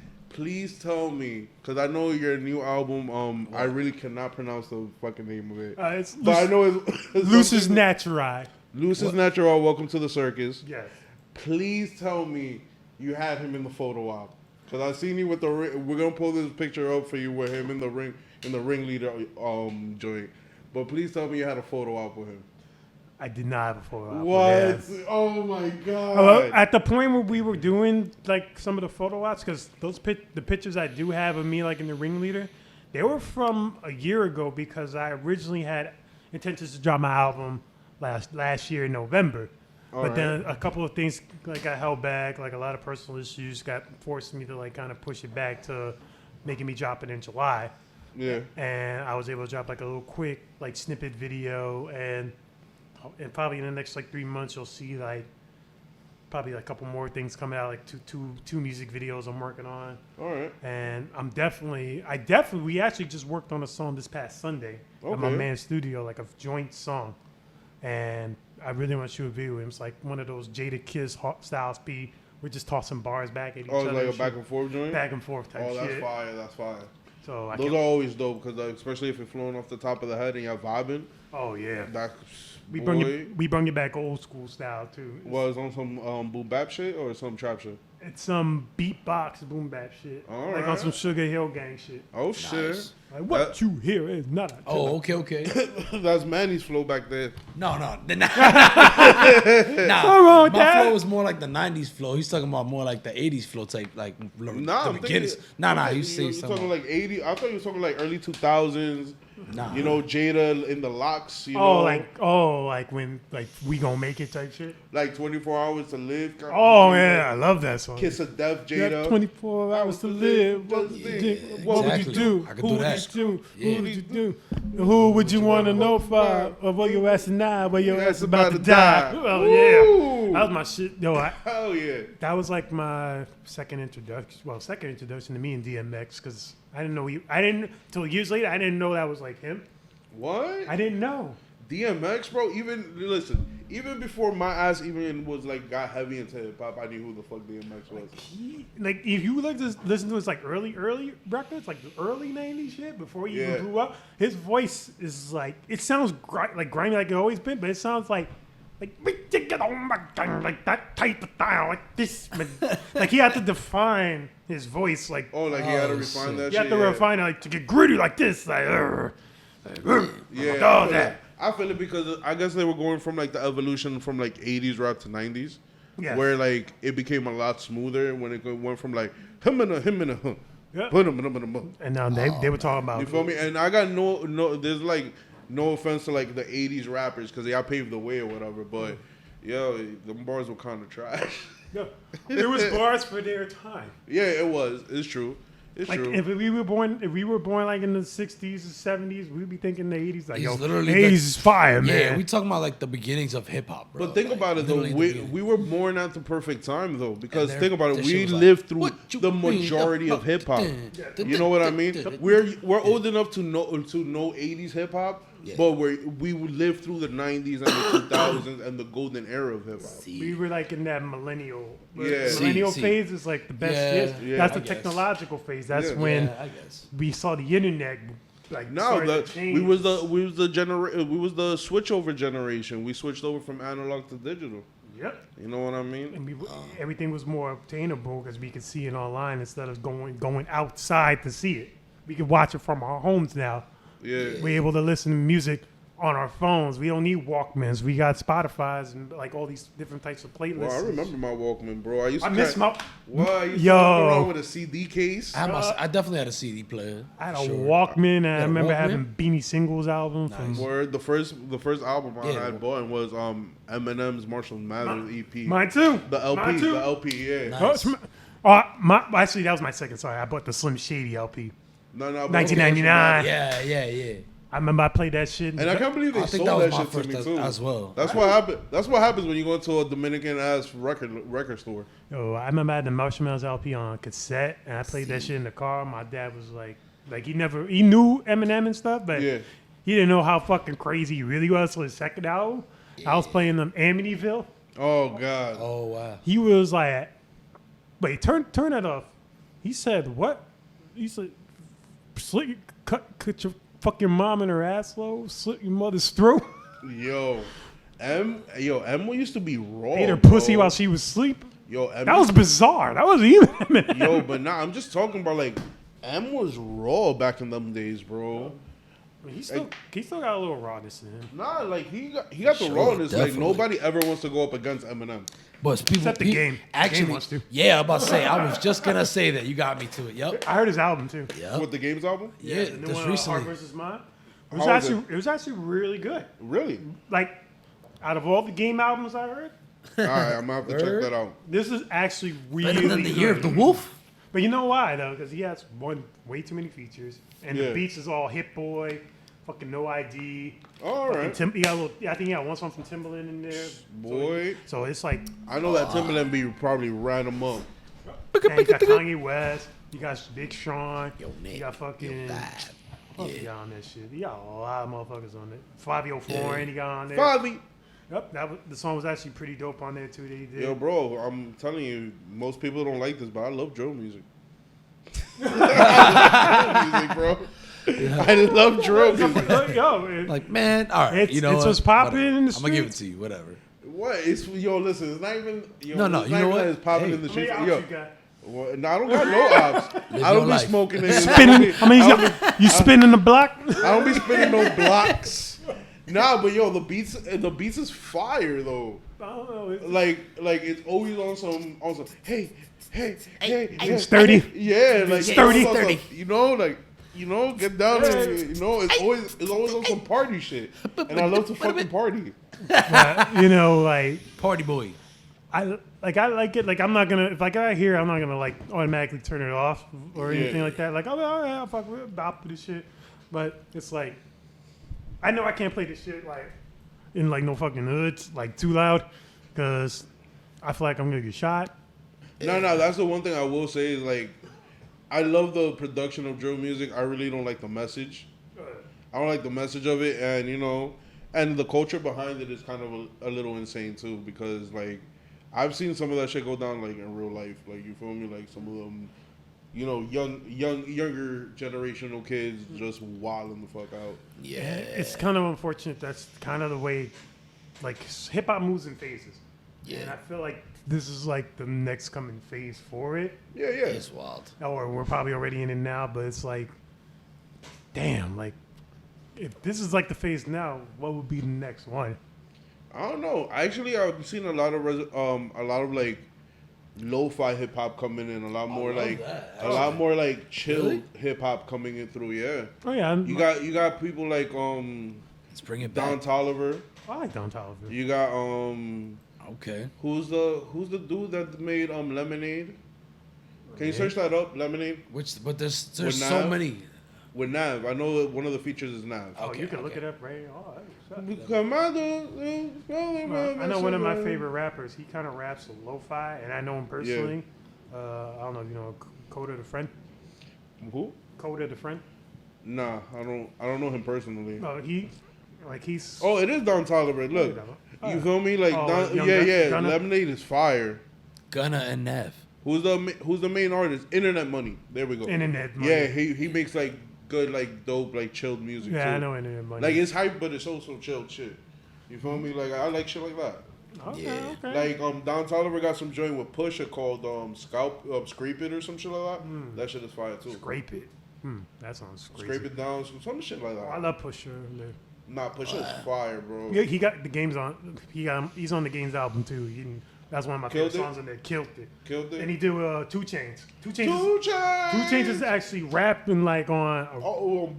tell me, because I know your new album. I really cannot pronounce the fucking name of it, It's but I know it's Lusus Naturae. Lusus Naturae. Welcome to the circus. Yes. Please tell me you had him in the photo op. Because I seen you with the ring. We're gonna pull this picture up for you with him in the ringleader joint. But please tell me you had a photo op with him. I did not have a photo op. What? Oh my god! At the point where we were doing like some of the photo ops, because the pictures I do have of me like in the ringleader, they were from a year ago because I originally had intentions to drop my album last year in November. But then a couple of things like got held back, like a lot of personal issues got forced me to like kind of push it back to making me drop it in July. Yeah. And I was able to drop like a little quick like snippet video, and probably in the next like 3 months you'll see like probably like a couple more things coming out, like two music videos I'm working on. All right. And we actually just worked on a song this past Sunday at my man's studio, like a joint song. And I really want to shoot a video. It was like one of those Jada Kiss Styles P. We're just tossing bars back at each other. Oh, like a back and forth joint? Back and forth type shit. Oh, that's fire. That's fire. So those are always dope, because especially if you're flowing off the top of the head and you're vibing. Oh, yeah. We bring it back old school style, too. Was on some boom bap shit or some trap shit? It's some beatbox boom bap shit. All like right. on some Sugar Hill Gang shit. Oh, Nice. shit. Like, what you hear is not a Oh, okay. That's Manny's flow back there. No. Nah, wrong with my that? flow is more like the 90s flow. He's talking about more like the 80s flow type, like Nah, the beginnings. He's saying you're something. talking like 80. I thought you were talking like early 2000s. Nah. You know, Jada in the locks. You know, like when like we gonna make it type shit. like 24 hours to live. Oh yeah, I love that song. Kiss of Death, You got Jada. 24 hours to live. What would Exactly. you do? I could Who do would that. you do? Yeah. Who would you do? Who would you want to know for? Or where your ass now? Where your ass about to die? Oh yeah, that was my shit. Yo, Hell yeah. that was like my second introduction. Well, second introduction to me and DMX, because I didn't know till years later. I didn't know that was like him. What? I didn't know. DMX, bro. Even before my ass even was like got heavy into hip hop, I knew who the fuck DMX was. If you listen to his like early records, like the early '90s shit, before he even grew up, his voice is like, it sounds like grimy like it always been, but it sounds like we get on my gun like that type of style, like this. Like he had to define his voice, like Oh, like he had to refine that you shit. have to refine it, like to get gritty like this, like. Yeah, I feel it because I guess they were going from like the evolution from like 80s rap to 90s, where like it became a lot smoother when it went from like him and a Yeah. and And now they were talking about, you feel me? And I got no there's like no offense to like the 80s rappers because they all paved the way or whatever, but yo, them bars were kind of trash. Yeah. There was bars for their time. Yeah, it was. It's true. It's Like true. if we were born like in the 60s or 70s, we'd be thinking the 80s. Like, He's yo, literally 80s the- is fire, man. Yeah, we talking about like the beginnings of hip hop, bro. But think Like, about it though, literally the we beginning. were born at the perfect time though, because And think about it, that we shit was like, lived through "What you the mean majority of about hip hop. the- You know what I mean? We're old enough to know 80s hip hop, Yeah. but we lived through the 90s and the 2000s and the golden era of hip hop. We were like in that millennial. Yeah. Millennial See. phase is like the best Yeah, shit. yeah, That's I the guess. technological phase. That's Yeah. when Yeah, I guess. we saw the internet. Like No, started to change. we was the switchover generation. We switched over from analog to digital. Yep. You know what I mean? And everything was more obtainable because we could see it online instead of going outside to see it. We could watch it from our homes now. Yeah. We're able to listen to music on our phones. We don't need Walkmans. We got Spotify's and like all these different types of playlists. Well, I remember my Walkman, bro. I used to miss my. I used to Yo. walk around with a CD case. I definitely had a CD player. I had for a sure. Walkman, and I a remember Walkman? having Beanie Singles album from. Word, the first album I Yeah. had bought was Eminem's Marshall Mathers EP. Mine too. The LP, Mine too. the LP, yeah. Nice. Oh, actually, that was my second. Sorry, I bought the Slim Shady LP. No, but 1999. Yeah. I remember I played that shit. And I can't believe they I think sold that was that my shit to first me too. as well. That's what happened. That's what happens when you go into a Dominican ass record store. Yo, I remember I had the Marshmallows LP on cassette, and I played that shit in the car. My dad was like he knew Eminem and stuff, but Yeah. he didn't know how fucking crazy he really was. So his second album, I was playing them Amityville. Oh God. Oh wow. He was like, "Wait, turn that off." He said, "What?" He said, "Cut your fuck your mom in her ass, low, slit your mother's throat." Yo, M used to be raw. Ate her bro. pussy while she was asleep. Yo, M. That was bizarre. That wasn't even Eminem. Yo, but nah, I'm just talking about like M was raw back in them days, bro. He still got a little rawness in him. Nah, like he got the Sure, rawness. Like definitely. nobody ever wants to go up against Eminem. But people, Except the game. Actually, The game wants to. yeah, I'm about to say. I was just gonna say that. You got me to it. Yep. I heard his album too. Yep. With the Games album? Yeah, the new just one, Heart recently. vs. Mind. It was actually really good. Really? Like, out of all the Game albums I heard, All right, I'm gonna have to check that out. this is actually really Better than the good. Year of the Wolf. But you know why though? Because he has way too many features, and Yeah. the beats is all Hit Boy, fucking No ID. All right, I think he got one song from Timbaland in there. boy. So it's like, I know that Timbaland be probably ran him up. and you got Kanye West, you got Big Sean, Yo, Nick. you got fucking. Yo, Fuck Yeah. yeah, on that shit. He got a lot of motherfuckers on it. Fabio Foreign, he got on there. Fabi. Yep, the song was actually pretty dope on there too. That he did. Yo, bro, I'm telling you, most people don't like this, but I love drill music. music, bro. I love drill music. Yo, Like, man, all right. It's- You know it's what? what's popping Whatever. in the I'm gonna give it streets. to you. Whatever. What? It's listen. It's not even. No, it's you not know even what? that It's popping Hey. in the how many streets. ops Yo, you got? well, no, I don't got no ops. Live I don't your be life. smoking it. Spinning. I mean, you spinning the block. I don't be spinning no blocks. Nah, but yo, the beats is fire though. I don't know. It's, Like it's always on some hey, It's 30. yeah, like It's you know, 30. on some- you know, like get down there, you know, it's always on some party shit, and I love to fucking party. you know, like Party boy. I like it. Like I'm not gonna if I got here, I'm not gonna like automatically turn it off or Yeah. anything like that. Like, oh yeah, I'll fuck with it, bop with this shit. But it's like I know I can't play this shit like in like no fucking hoods, like too loud, because I feel like I'm gonna get shot. No, that's the one thing I will say is like, I love the production of drill music. I really don't like the message. I don't like the message of it, and you know, and the culture behind it is kind of a little insane too, because like, I've seen some of that shit go down like in real life. Like you feel me? Like some of them, you know, younger generational kids just wilding the fuck out. Yeah. It's kind of unfortunate. That's kind of the way like hip hop moves in phases. Yeah. And I feel like this is like the next coming phase for it. Yeah. It's wild. Or we're probably already in it now, but it's like, damn, like, if this is like the phase now, what would be the next one? I don't know. Actually, I've seen a lot of like lo-fi hip hop coming in, a lot more love like that, a lot more like chill Really? hip hop coming in through. Yeah, Oh yeah, you got people like Let's bring it Don back. Toliver. I like Don Toliver. You got Okay. who's the dude that made Lemonade? Can you search that up? Lemonade But there's With so Nav? many. with Nav. I know that one of the features is Nav. Oh, Okay, you can look okay. it up, right? Oh, I I know one of my favorite rappers. He kind of raps lo-fi, and I know him personally. I don't know if you know Coda the Friend. Who? Coda the Friend. Nah, I don't know him personally. No, he's. Oh, it is Don Toliver. Look, you feel me? Like Oh, Don, Young yeah. Gunna? Lemonade is fire. Gunna and Nev. Who's the main artist? Internet Money. There we go. Internet Money. Yeah, he makes like good, like dope, like chilled music. Yeah, too. I know Internet Money. Like it's hype, but it's also chilled shit. You feel me? Like I like shit like that. Okay, Yeah. okay. Like Don Toliver got some joint with Pusha called Scrape It or some shit like that. That shit is fire too. Scrape it. That sounds crazy. Scrape It Down, some shit like I that. love Pusha. Nah, Pusha is fire, bro. Yeah, he got the games on. He's on the Games album too. That's one of my Killed favorite it? songs on there. Killed it. Killed it. And he did 2 Chainz. 2 Chainz. 2 Two Chainz. Chainz is actually rapping like on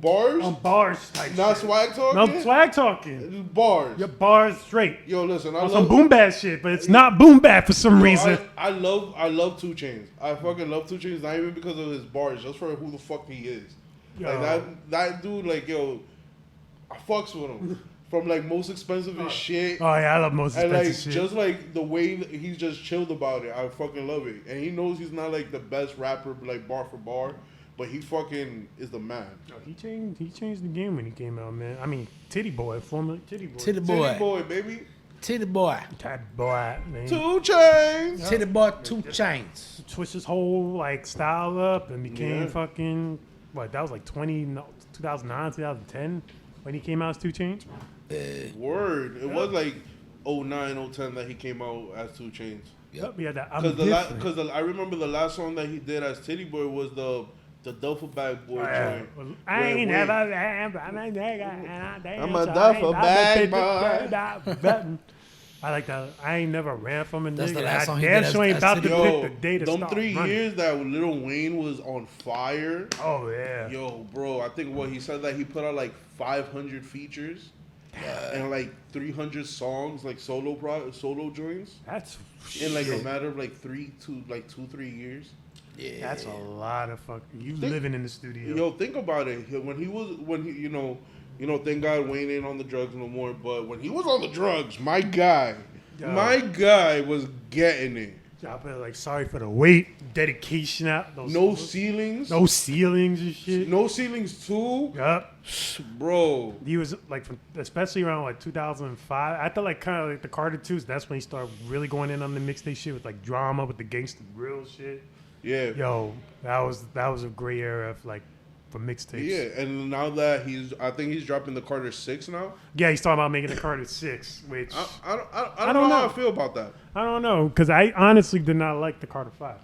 Bars. bars type. Not shit. swag talking. No swag talking. Just bars. Your bars straight. Yo, listen, I On love some boom bap shit, but it's not boom bap for some reason. I love 2 Chainz. I fucking love 2 Chainz, not even because of his bars, just for who the fuck he is. Yo. Like that dude, like yo, I fucks with him. From like Most Expensive and shit. Oh yeah, I love most And expensive like shit. just like the way that he's just chilled about it, I fucking love it. And he knows he's not like the best rapper, like bar for bar, but he fucking is the man. Yo, he changed the game when he came out, man. I mean, Titty Boy, formerly Titty Boy. Titty Titty boy. boy, baby. Titty boy. Titty Boy, man. 2 Chainz. Titty boy, 2 Chainz. Switched his whole like style up and became Yeah. fucking what? That was like 2009, 2010 when he came out as 2 Chainz. Word. It was like 09, 010 that he came out as 2 Chainz. Yep, yeah, that. I'm Because different. I remember the last song that he did as Titty Boy was the Duffel Bag Boy joint. I ain't Where- never. I'm a I'm a duffel bag boy. I like that. I ain't never ran from a That's nigga. the last song I he damn did sure ain't as about to City. pick the day to them start 3 running. years that Lil Wayne was on fire. Oh yeah. Yo, bro, I think what he said that he put out like 500 features and like 300 songs, like solo joints That's in like a shit. matter of like 3 years. Yeah. That's a lot of fucking. You Think- living in the studio. Yo, think about it. When he, you know, thank God Wayne ain't on the drugs no more. But when he was on the drugs, my guy was getting it. I put like sorry for the wait, dedication out. Those No ceilings. no ceilings and shit. No ceilings too. Yup. Bro. He was like, especially around like 2005. I thought like kind of like the Carter 2s. That's when he started really going in on the mixtape shit with like drama with the gangsta grill shit. Yeah. Yo, that was a great era of like for mixtapes. Yeah, and now that I think he's dropping the Carter 6 now. Yeah, he's talking about making the Carter 6, which I don't know how I feel about that. I don't know because I honestly did not like the Carter 5.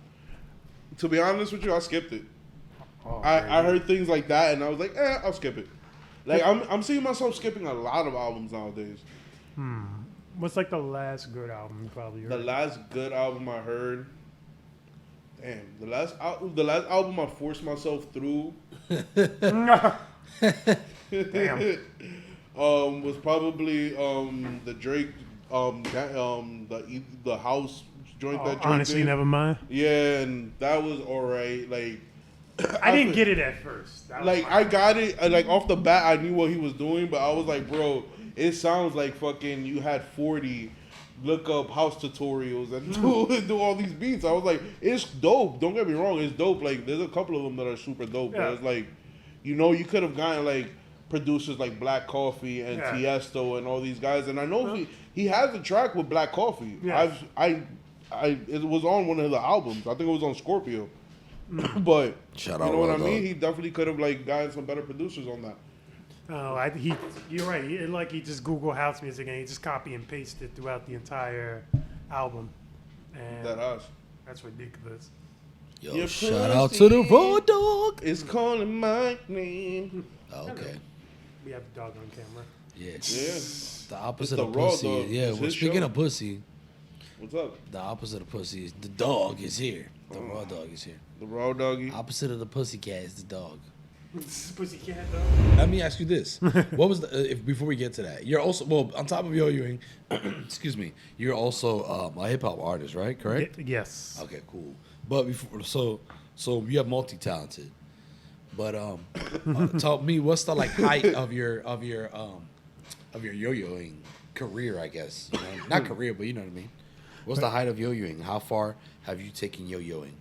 To be honest with you, I skipped it. Oh, I heard things like that, and I was like, I'll skip it. Like I'm seeing myself skipping a lot of albums nowadays. What's like the last good album you probably heard? The last good album I heard. Damn, the last album I forced myself through Damn. was probably the Drake the house joint that Drake Honestly, did. never mind. Yeah, and that was alright. Like I didn't get it at first. That was like my- I got it like off the bat. I knew what he was doing, but I was like, bro, it sounds like fucking you had 40 look up house tutorials and do all these beats. I was like, it's dope. Don't get me wrong, it's dope. Like there's a couple of them that are super dope. Yeah. But it's like, you know, you could have gotten like producers like Black Coffee and Yeah. Tiesto and all these guys. And I know he has a track with Black Coffee. Yeah. It was on one of the albums. I think it was on Scorpio. But Shout you out know what I Roll mean? Dog. He definitely could have like gotten some better producers on that. Oh, you're right. He just Google house music and he just copy and paste it throughout the entire album, and That us. that's ridiculous. Yo, Your shout out to the pussy Raw Dog. It's calling my name. Oh, okay. We have the dog on camera. Yeah. Yeah. The opposite the of Raw pussy. Dog. Yeah, It's well, his speaking show. of pussy, What's up? the opposite of pussy is the dog is here. The Raw Dog is here. The raw doggy. Opposite of the pussy cat is the dog. Pussycat dog. Let me ask you this: what was the before we get to that? You're also on top of Yo-Yoing. Excuse me. You're also a hip hop artist, right? Correct. Yes. Okay, cool. But before, so you have multi-talented. But tell me, what's the like height of your yo-yoing career? I guess not career, but you know what I mean. What's the height of yo-yoing? How far have you taken yo-yoing?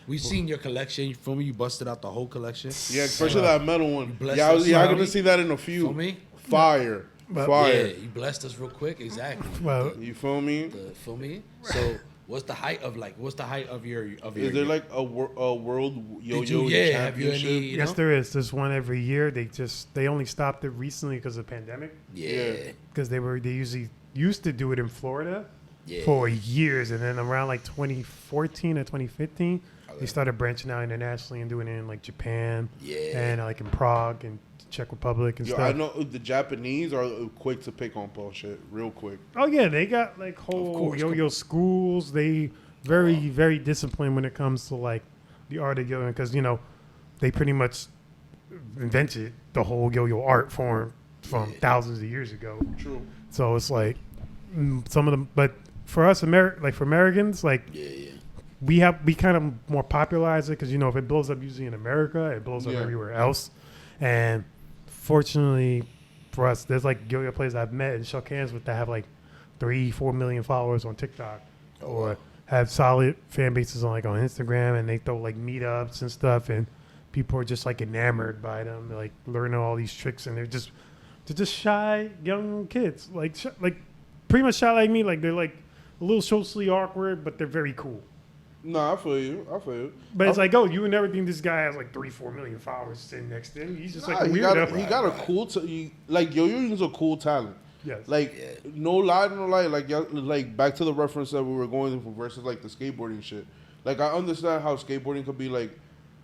We've seen your collection. You feel me? You busted out the whole collection. Yeah, especially that metal one. blessed Yeah, us, I'm homie. gonna see that in a few. Feel me? Fire. But- Fire. Yeah, you blessed us real quick. Exactly. Well, You feel me? Feel me? So what's the height of your Is there like a world yo-yo Did you- yeah, have you championship? any- you yes, know? there is. There's one every year. They only stopped it recently because of the pandemic. Yeah. Because they usually used to do it in Florida Yeah. for years, and then around like 2014 or 2015, Okay. they started branching out internationally and doing it in like Japan, Yeah. and like in Prague and Czech Republic and Yo, stuff. I know the Japanese are quick to pick on bullshit, real quick. Oh yeah, they got like whole course, yo-yo schools. They very disciplined when it comes to like the art of yo-yo because they pretty much invented the whole yo-yo art form from thousands of years ago. True. So it's like some of them, but for us for Americans, like Yeah. we kind of more popularize it because if it blows up usually in America, it blows up Yeah. everywhere else. And fortunately for us, there's like yo-yo players I've met and shook hands with that have like 3-4 million followers on TikTok, or have solid fan bases on Instagram, and they throw like meetups and stuff, and people are just like enamored by them. They're like learning all these tricks, and they're just shy young kids, like pretty much shy like me. Like they're like a little socially awkward, but they're very cool. No, I feel you. But it's like, you would never think this guy has like 3-4 million followers sitting next to him. He's just like a he weirdo. got a cool like yo-yoing's a cool talent. Yes. Like no lie, like back to the reference that we were going for versus like the skateboarding shit. Like I understand how skateboarding could be like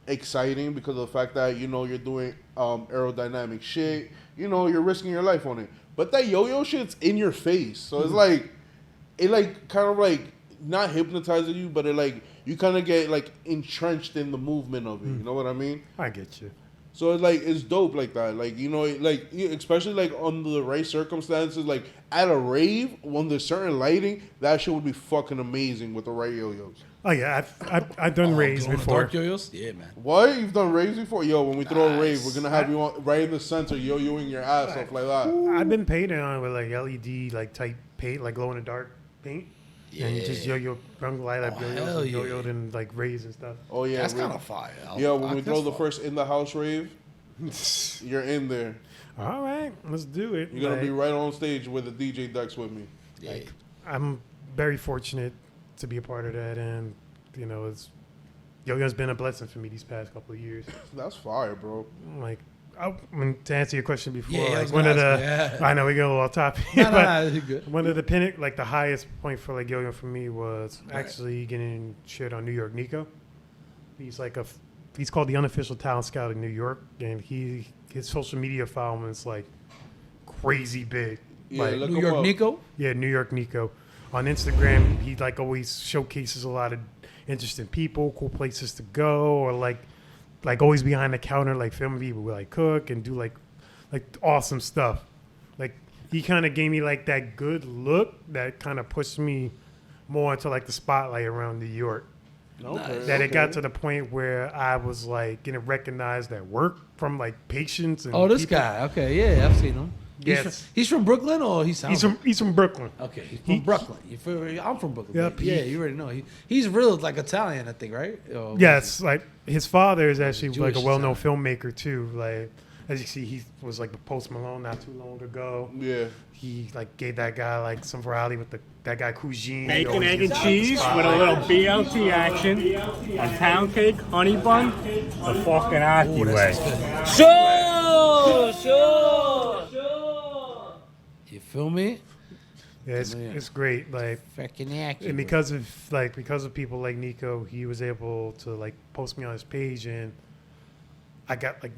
exciting because of the fact that you're doing aerodynamic shit. You're risking your life on it. But that yo-yo shit's in your face, so it's like it like kind of like not hypnotizes you, but it like you kind of get like entrenched in the movement of it. You know what I mean? I get you. So it's like it's dope like that. Like you know, like especially like under the right circumstances, like at a rave when there's certain lighting, that shit would be fucking amazing with the right yo-yos. Oh yeah, I've done raves before. Dark yo-yos? Yeah, man. What? You've done raves before? Yo, when we throw a rave, Nice. we're gonna have you on, right in the center, yo-yoing your ass off like that. I've been painting on with like LED like type paint, like glow in the dark paint. Yeah. And you just yo-yo, light up Oh, yo-yos, hell and yeah. yo-yoed and like raves and stuff. Oh yeah, That's we- kind of fire. Yo, when we throw the That's first in the house rave, you're in there. All right, let's do it. You're gonna be Like, right on stage with the DJ decks with me. fire. Yeah. I'm very fortunate to be a part of that, and you know, it's yo-yo's been a blessing for me these past couple of years. That's fire, bro. Like, I mean, to answer your question before, Yeah, I like was one of the, gonna ask you, yeah. I know we get a little off topic, No, but you're good. one of the like the highest point for like yo-yo for me was actually getting shit on New York Nico. He's like he's called the unofficial talent scout in New York, and his social media following is like crazy big. Yeah, Like, look New him York up. Nico? yeah, New York Nico. On Instagram, he like always showcases a lot of interesting people, cool places to go, or like always behind the counter, like filming people like cook and do like awesome stuff. Like he kind of gave me like that good look that kind of pushed me more into like the spotlight around New York. Okay, That it got to okay. the point where I was like getting recognized at work from like patients and Oh, this people. guy. Okay, yeah, I've seen him. Yes. He's from Brooklyn or he sounds He's from Brooklyn. Okay, he's from Brooklyn. You feel me? I'm from Brooklyn. Yep, Yeah, you already know. He's real like Italian, I think, right? Or Yes, like his father is actually Jewish like a well-known Italian. filmmaker too. Like as you see, he was like with Post Malone not too long ago. Yeah. He like gave that guy like some variety with that guy Cuisine. Bacon, egg, and cheese with a little BLT action, a pound cake, honey bun, the fucking Aki way. You feel me? Yeah, it's great. Like Fucking accurate. and because of people like Nico, he was able to like post me on his page, and I got like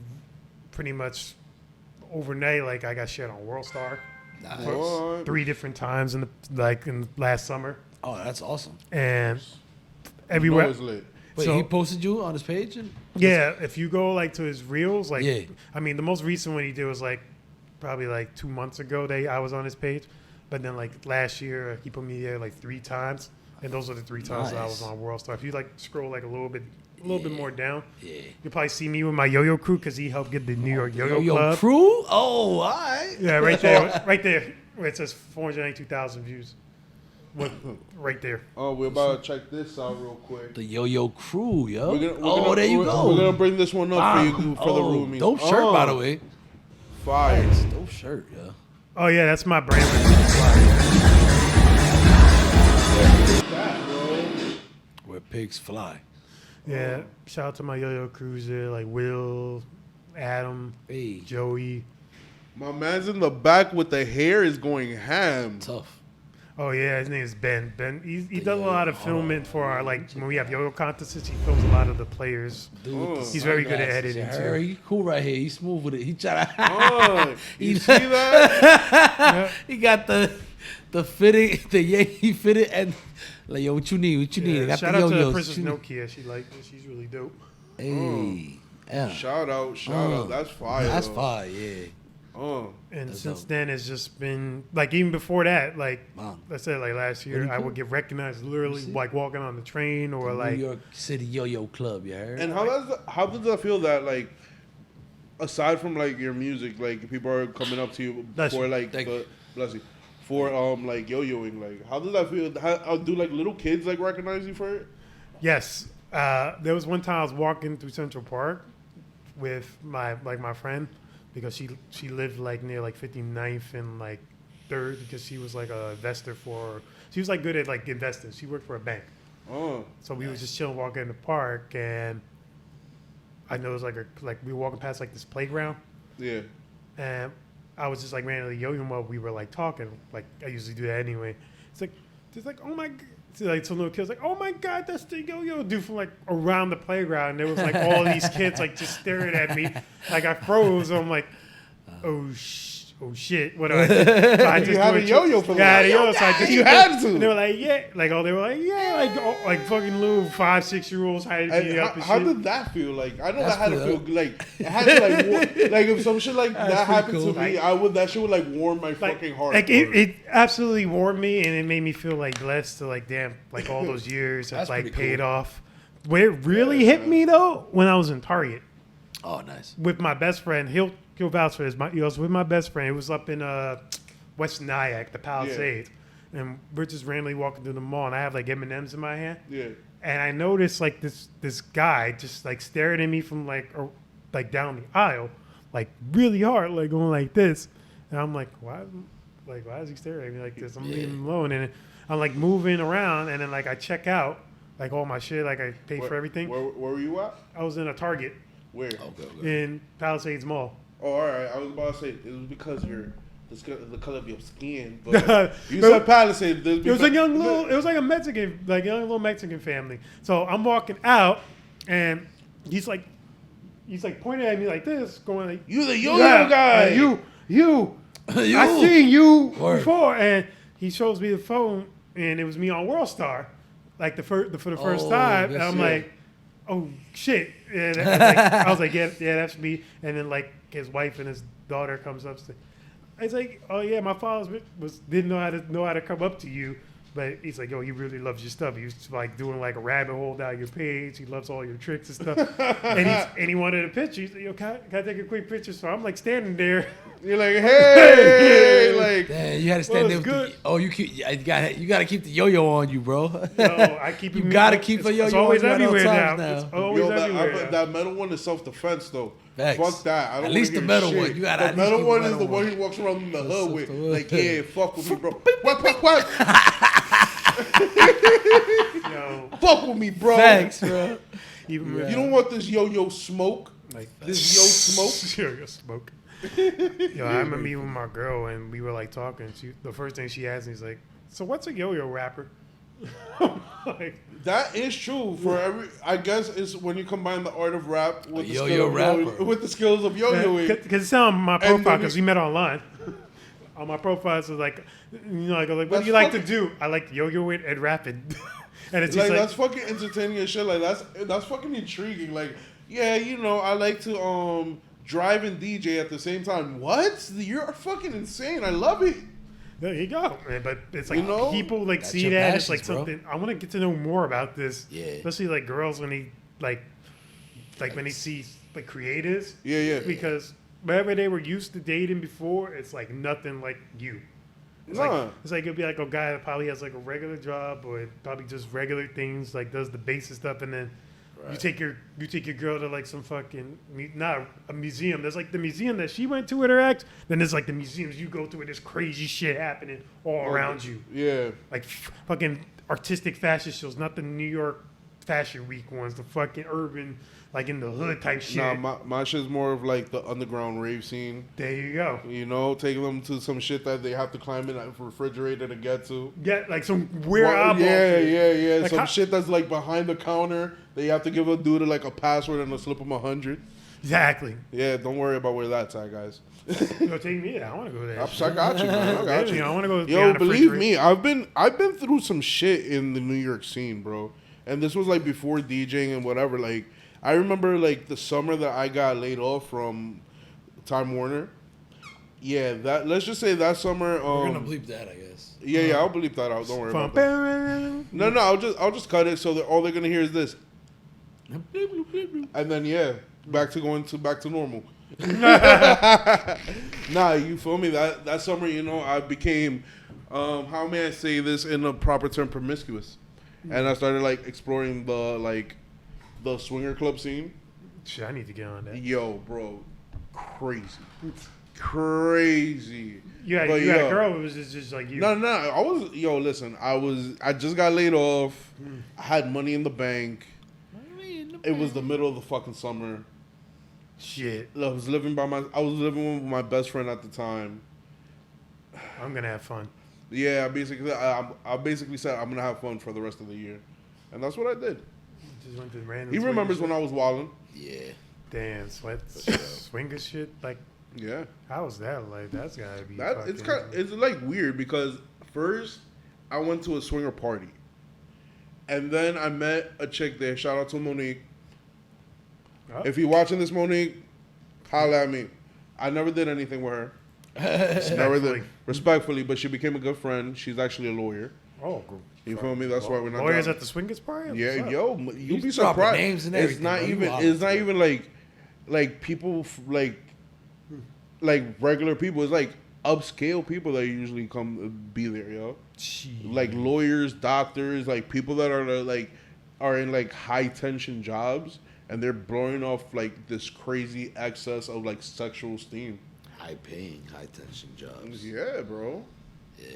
pretty much overnight like I got shit on World Star Nice. What? 3 different times in last summer, Oh, that's awesome. and You know everywhere. it's lit. Wait, So- he posted you on his page? And Yeah, if you go like to his reels, like Yeah. I mean, the most recent one he did was like probably like 2 months ago. I was on his page, but then like last year he put me there like 3 times, and those are the 3 times that I was Nice. on World Star. If you like scroll like a little bit more down, Yeah. you'll probably see me with my yo-yo crew because he helped get the New York Yo-Yo Yo, Club. crew? Oh, all right. Yeah, right there, where it says 492,000 views. Right there. Oh, we're about to check this out real quick. The Yo-Yo crew, yo. We're There you go. We're gonna bring this one up Wow. for you for the roomies. Dope shirt, by the way. Fire. Nice. Dope shirt, yeah. Oh yeah, that's my brand. Where pigs fly. Yeah, shout out to my yo-yo crews there, like Will, Adam, Hey, Joey. My man's in the back with the hair is going ham. tough. Oh yeah, his name is Ben. Ben, he does a Yeah, lot of filming for our like when we have yo-yo contests. He films a lot of the players. Dude, Oh. with the He's very good at sunglasses, editing, you too. heard? He cool right here. He's smooth with it. He try to. Oh, you He- see that? He got the fitting, the Yankee fitted, and like, yo, what you need? What you need? I Yeah, got shout the out to yo-yos. Princess What you need? Nokia. She's really dope. Hey, yeah. Shout out. That's fire. That's though. fire, yeah. Oh, And That's since dope. then, it's just been like even before that, like Wow. I said, like last year, Really I cool. would get recognized literally see? like walking on the train or New like York City Yo-Yo Club, you heard? and how does that feel that like aside from like your music, like people are coming up to you Bless for you. like Thank you. bless you for like yo-yoing, like how does that feel? How do like little kids like recognize you for it? Yes. There was one time I was walking through Central Park with my friend because she lived like near like 59th and like 3rd because she was like a investor she was like good at like investing. She worked for a bank. Oh, So we was just chilling walking in the park, and I know it was like we were walking past like this playground, yeah. and I was just like randomly yo-yoing while we were like talking. Like I usually do that anyway. It's like oh my. So, like some little kids like, oh my god, that's the yo-yo dude from like around the playground. And there was like all of these kids like just staring at me, like I froze. I'm like, oh oh shit, what do I do? So I You had a yo-yo for that. Yeah, I had a yo-yo, that. so I just You had to. And they were like, yeah, like fucking little 5-6-year-olds hiding me up and How shit. did that feel? Like, I know That's that had to cool. feel like it had to like if some shit like that pretty happened cool. to me, that shit would like warm my fucking heart. Like it absolutely warmed me, and it made me feel like blessed to like, damn, like all those years have That's like pretty paid cool. off. Where it really hit me though, when I was in Target Oh, nice. with my best friend. He'll vouch for this. He was with my best friend. It was up in West Nyack, the Palisades, and we're just randomly walking through the mall, and I have like M&Ms in my hand. Yeah. And I noticed like this guy just like staring at me from like down the aisle, like really hard, like going like this. And I'm like, why is he staring at me like this? I'm leaving him alone. And I'm like moving around, and then like I check out like all my shit, like I paid for everything. Where were you at? I was in a Target Where? Okay. in Palisades Mall. Oh, all right. I was about to say it was because the color of your skin, but you said Palisades. It was a young little Mexican family. So I'm walking out, and he's like pointing at me like this, going like, You the yo-yo guy. you. You. I seen you Word. before, and he shows me the phone, and it was me on World Star, like for the first Oh, time, and that's I'm it. like, oh shit, and I was like, yeah, that's me, and then like his wife and his daughter comes up. It's like, oh yeah, my father didn't know how to come up to you, but he's like, yo, he really loves your stuff. He was like doing like a rabbit hole down your page. He loves all your tricks and stuff, and he wanted a picture. He's like, yo, can I take a quick picture? So I'm like standing there. You're like, hey, like. Damn, you had to stand there. Well, it's With oh, you got to keep the yo-yo on you, bro. No, I keep You it- gotta keep a it's yo-yo always on you at all everywhere times now. now. It's always Yo, everywhere. now. that metal one is self-defense though. Facts. Fuck that. I don't At wanna least the hear metal shit. one. You gotta the at least metal keep one the is the metal one one. he walks around in the hood with. the Like, hood. yeah, fuck with me, bro. What? Yo, Fuck with me, bro. Thanks, bro. even Yeah. You don't want this yo-yo smoke. like This yo smoke. yo smoke. Yo, I remember meeting with my girl, and we were like talking. The first thing she asked me is like, "So what's a yo-yo rapper?" Like, That is true for every. I guess it's when you combine the art of rap with A the yo-yo skill of rapper. with the skills of yo-yoing. because it's on my And profile then because we met online. On my profile, so like, like what That's do you like fucking- to do? I like yo-yoing and rapping, and it's Like just like, that's fucking entertaining as shit. Like that's fucking intriguing. Like yeah, I like to drive and DJ at the same time. What? You're fucking insane. I love it. there you go. Man, but it's like You know? people like That's see your that it's like passions, bro. something. I want to get to know more about this. Yeah. Especially like girls when they like when they see like creators. Yeah. Because wherever they were used to dating before, it's like nothing like you. It's Nah. like it'll be like a guy that probably has like a regular job or probably just regular things, like does the basic stuff, and then you take your girl to like some fucking not a museum. There's like the museum that she went to with her ex. Then there's like the museums you go to where there's crazy shit happening all around you, Yeah. like fucking artistic fashion shows, not the New York Fashion Week ones, the fucking urban like in the hood type shit. Nah, my shit's more of like the underground rave scene. There you go. Taking them to some shit that they have to climb in a refrigerator to get to. Get like some weird Well, eyeball shit. yeah. Like Some how- shit that's like behind the counter. They have to give a dude like a password and a slip of 100. Exactly. Yeah, don't worry about where that's at, guys. Go take me there. I want to go there. I got you, man. I got you. I want to go. Yo, behind the believe refrigerator. me, I've been through some shit in the New York scene, bro. And this was like before DJing and whatever. Like, I remember like the summer that I got laid off from Time Warner. Yeah, that let's just say that summer. We're gonna bleep that, I guess. Yeah, I'll bleep that out. Don't worry about that. Bum, No, I'll just cut it so that all they're gonna hear is this. And then back to normal. Nah, you feel me? That summer, I became, how may I say this in a proper term, promiscuous, and I started like exploring the swinger club scene. Shit, I need to get on that. Yo, bro, crazy. You had But, a yo. girl. It was just like you. No, listen, I just got laid off. I had money in the bank. It was the middle of the fucking summer. Shit, I was living with my best friend at the time. I'm gonna have fun. Yeah, I basically said I'm gonna have fun for the rest of the year, and that's what I did. Just went to random. He remembers when I was wilding. Yeah. Damn, swinger shit. Like Yeah. How is that like? That's gotta be. It's like weird because first I went to a swinger party, and then I met a chick there. Shout out to Monique. Oh. If you're watching this, Monique, holla at me. I never did anything with her. Never did. Respectfully, but she became a good friend. She's actually a lawyer. Oh, cool. You feel me? That's why we're not lawyers at the swingers party. Yeah, yo, you'll be dropping surprised. names and It's everything, not bro. You even. wild. It's not even like people like regular people. It's like upscale people that usually come be there, yo. Jeez. Like lawyers, doctors, like people that are in like high tension jobs, and they're blowing off like this crazy excess of like sexual steam. High paying, high tension jobs. Yeah, bro. Yeah.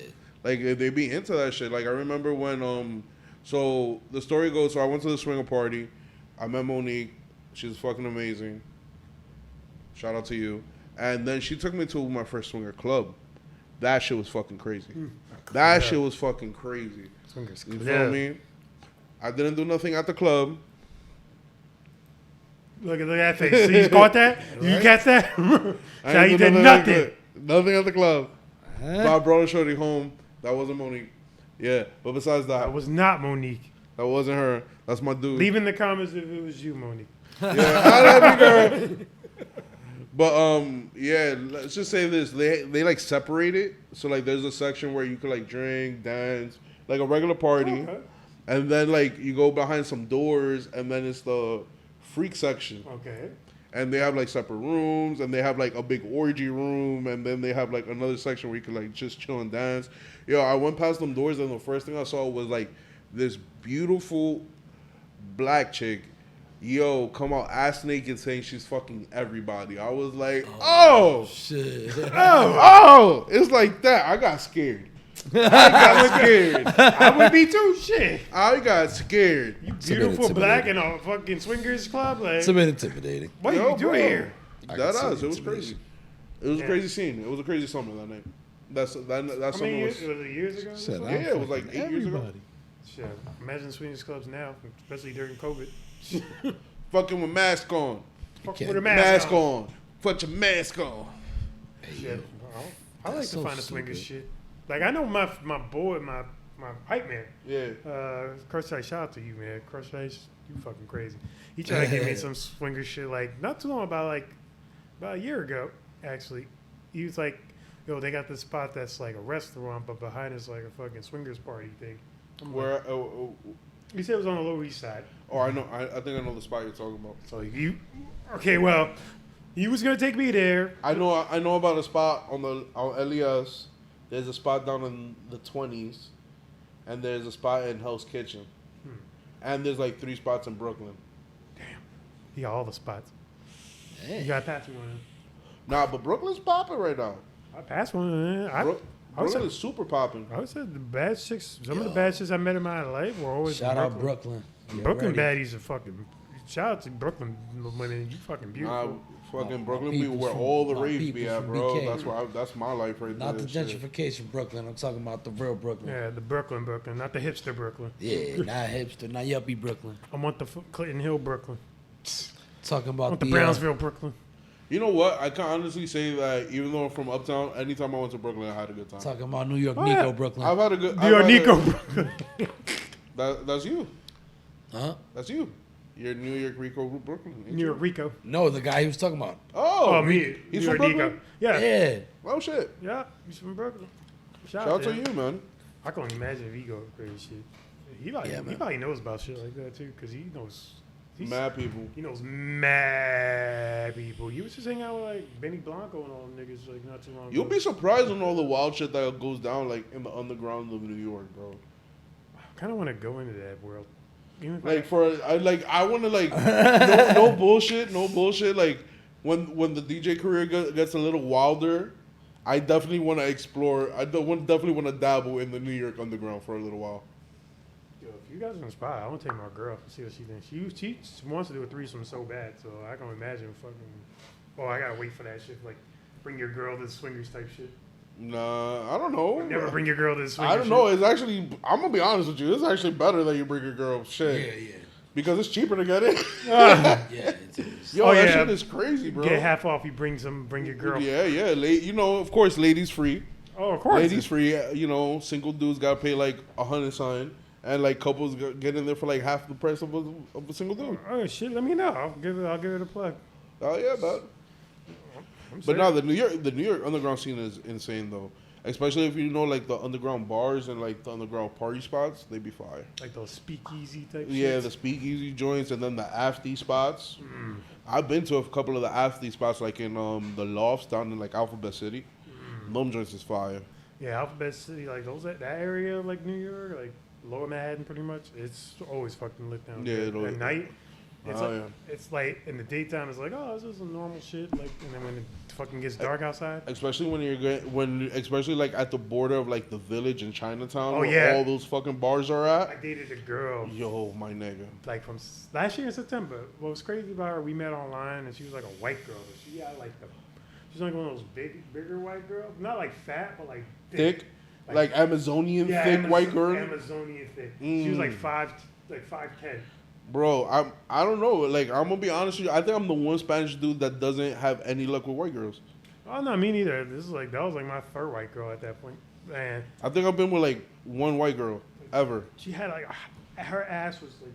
Like they be into that shit. Like I remember when so the story goes. So I went to the swinger party. I met Monique. She's fucking amazing. Shout out to you. And then she took me to my first swinger club. That shit was fucking crazy. That shit was fucking crazy. Swingers You club. feel me? I didn't do nothing at the club. Look at that face. So you caught that? You catch that? So I you ain't did do nothing. Nothing at the club. But I brought a shorty home. That wasn't Monique. Yeah, but besides that, That was not Monique. that wasn't her. That's my dude. Leave in the comments if it was you, Monique. Yeah, I love you, girl. But yeah, let's just say this: they like separate it. So like, there's a section where you could like drink, dance, like a regular party, Okay. and then like you go behind some doors, and then it's the freak section, Okay. and they have like separate rooms, and they have like a big orgy room, and then they have like another section where you can like just chill and dance. Yo, I went past them doors, and the first thing I saw was like this beautiful black chick. Yo, come out ass naked saying she's fucking everybody. I was like, oh, Shit. oh, it's like that. I got scared. I would be too. Shit. I got scared. You It's a bit beautiful black in intimidating. a fucking swingers club. Like, It's a bit intimidating. what Yo, you do bro. here? I That can see us. the It was crazy. intimidation. It was Yeah. a crazy scene. It was a crazy summer that night. That How many summer years? was. Was it years ago? Shit, Yeah, I'm it was like fucking 8 years ago. everybody. Shit. Imagine swingers clubs now, especially during COVID. Fucking with mask on. Fuck can't- with a Mask mask on. Put your mask on. Shit. I like That's to so find a swingers stupid. shit. Like I know my boy, my hype man. Yeah. Crush Ice, shout out to you, man. Crush Ice, you fucking crazy. He tried to give me some swinger shit like not too long about a year ago, actually. He was like, yo, they got this spot that's like a restaurant, but behind it's like a fucking swingers party thing. I'm like, Where? he said it was on the Lower East Side. Oh, I know. I think I know the spot you're talking about. So okay, well, he was gonna take me there. I know about a spot on Elias. There's a spot down in the 20s, and there's a spot in Hell's Kitchen, and there's like 3 spots in Brooklyn. He got all the spots. You Hey. got that one. Nah, but Brooklyn's popping right now. I passed one. I would Brooklyn say, is super popping. I would say the bad chicks. Some of the Yo. bad chicks I met in my life were always Shout in out Brooklyn. Get Brooklyn ready. baddies are fucking. Shout out to Brooklyn women. You fucking beautiful. Fucking My Brooklyn be peoples where from- all the my raves be peoples at, from bro. BK. That's my life right Not the there. shit. gentrification Brooklyn. I'm talking about the real Brooklyn. Yeah, the Brooklyn, not the hipster Brooklyn. Yeah, not hipster, not yuppie Brooklyn. I want the Clinton Hill Brooklyn. Talking I about want the the Brownsville Brooklyn. You know what? I can honestly say that even though I'm from Uptown, anytime I went to Brooklyn, I had a good time. talking about New York Oh, Nico yeah. Brooklyn. I've had a good. You're Nico Brooklyn. That's you. Huh? That's you. You're New York Rico Brooklyn. ain't New you? York Rico. No, the guy he was talking about. Oh, Me. He's New from York Nico. Brooklyn. Yeah. Yeah. Oh shit. Yeah. He's from Brooklyn. Shout out to him. you, man. I can't imagine if he go crazy shit. He man. probably knows about shit like that too, because he knows. Mad people. He knows mad people. You was just hanging out with like Benny Blanco and all them niggas like not too long ago. You'll be surprised on all the wild shit that goes down like in the underground of New York, bro. I kind of want to go into that world. Even if Like I want to like no bullshit, no bullshit. Like when the DJ career gets a little wilder, I definitely want to explore. Definitely want to dabble in the New York underground for a little while. Yo, if you guys are inspired, I want to take my girl and see what she thinks. She wants to do a threesome so bad, so I can imagine fucking. Oh, I gotta wait for that shit. Like, bring your girl to the swingers type shit. Nah, I don't know. Never bring your girl to the swingers. I don't know. It's actually, I'm gonna be honest with you. It's actually better that you bring your girl. Shit. Yeah, yeah. Because it's cheaper to get it. Yeah, it is. Yo, that shit is crazy, bro. Get half off. You bring your girl. Yeah. You know, of course, ladies free. Oh, of course. Ladies free. You know, single dudes gotta pay like $100 something, and like couples get in there for like half the price of a single dude. Oh shit! Let me know. I'll give it a plug. Oh yeah, man. But now the New York underground scene is insane though. Especially if you know like the underground bars and like the underground party spots, they be fire. Like those speakeasy type. Yeah, shits. the speakeasy joints and then the afty spots. I've been to a couple of the afty spots like in the lofts down in like Alphabet City. Them joints is fire. Yeah, Alphabet City, like that area of like New York, like Lower Manhattan, pretty much. It's always fucking lit down there. At night. It's like in the daytime, it's like, oh, this is some normal shit. Like, and then when it fucking gets dark outside, especially especially like at the border of like the Village in Chinatown, where all those fucking bars are at. I dated a girl. Yo, my nigga. Like from last year in September. What was crazy about her? We met online, and she was like a white girl. She had like she's like one of those bigger white girls, not like fat, but like thick, like Amazonian thick white girl. Amazonian thick. She was like 5'10". Bro, I don't know. Like, I'm gonna be honest with you. I think I'm the one Spanish dude that doesn't have any luck with white girls. Oh no, me neither. That was like my third white girl at that point. Man, I think I've been with like one white girl ever. She had like her ass was like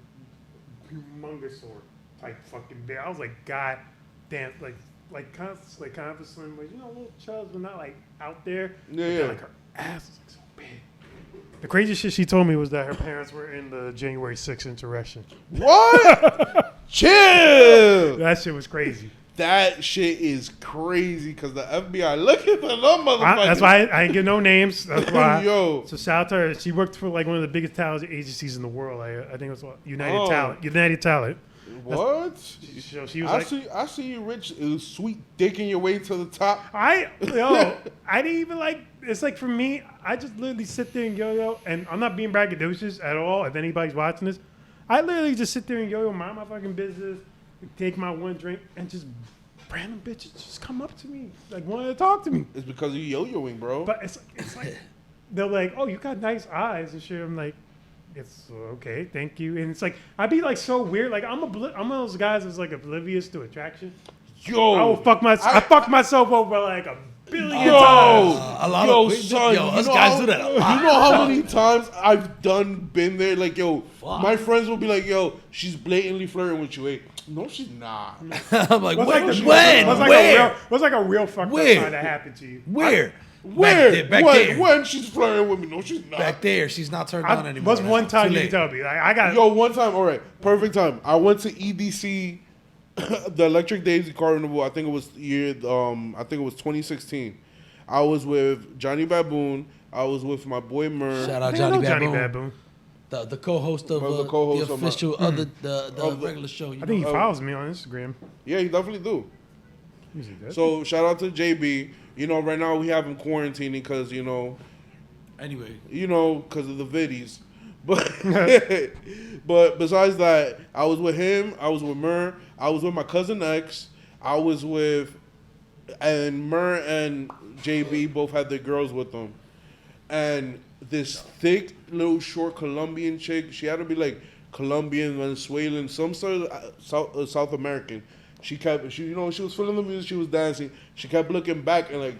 humongous or like fucking big. I was like, God damn, like kind of slim, but you know, little chubs, but not like out there. Yeah. Like her ass was like so big. The craziest shit she told me was that her parents were in the January 6th insurrection. What? Chill. That shit was crazy. That shit is crazy because the FBI looking for them motherfuckers. That's why I ain't give no names. That's why. Yo. So shout out to her. She worked for like one of the biggest talent agencies in the world. I think it was United Talent. What? She was I see you rich, sweet dicking your way to the top. I didn't even like. It's like for me, I just literally sit there and yo-yo, and I'm not being braggadocious at all. If anybody's watching this, I literally just sit there and yo-yo, mind my fucking business, take my one drink, and just random bitches just come up to me, like wanting to talk to me. It's because of yo-yoing, bro. But it's like they're like, oh, you got nice eyes and shit. I'm like, it's okay, thank you. And it's like I'd be like so weird. Like I'm one of those guys that's like oblivious to attraction. Yo, I fuck myself over like a billion times. Us guys do that a lot. You know how many times I've been there? Like, yo, my friends will be like, yo, she's blatantly flirting with you. No, she's not. I'm like, What's when? What's like a real fucked up time that happened to you? Where? When she's flirting with me? No, she's not. Back there, she's not turned on anymore. What's one time you can tell me? Like, I got. Yo, one time. All right, perfect time. I went to EDC, the Electric Daisy Carnival. I think it was 2016. I was with Johnny Baboon. I was with my boy Murr. Shout out Johnny Baboon. The co-host of the official the regular show. I think he follows me on Instagram. Yeah, he definitely do. So shout out to JB. You know, right now we have him quarantining because because of the viddies. But besides that, I was with him. I was with Murr. I was with my cousin X. I was with, and Murr and JB both had their girls with them, and this thick little short Colombian chick. She had to be like Colombian, Venezuelan, some sort of South American. She was feeling the music. She was dancing. She kept looking back and like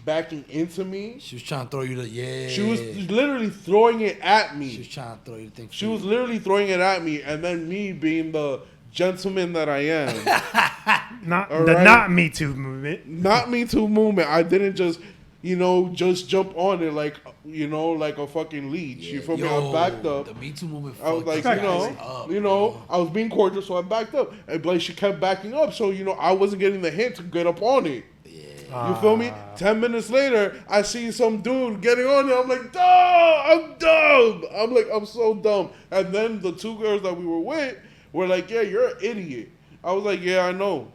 backing into me. She was trying to throw you She was literally throwing it at me. She was trying to throw you the thing. She was literally throwing it at me, and then me being the gentleman that I am. Not Me Too movement. Not Me Too movement. I didn't just jump on it like a fucking leech. Yeah. You feel me? I backed up. The Me Too movement. I was like, I was being cordial, so I backed up. And like she kept backing up, so I wasn't getting the hint to get up on it. You feel me? 10 minutes later, I see some dude getting on it. I'm like, I'm dumb. I'm so dumb. And then the two girls that we were with were like, yeah, you're an idiot. I was like, yeah, I know.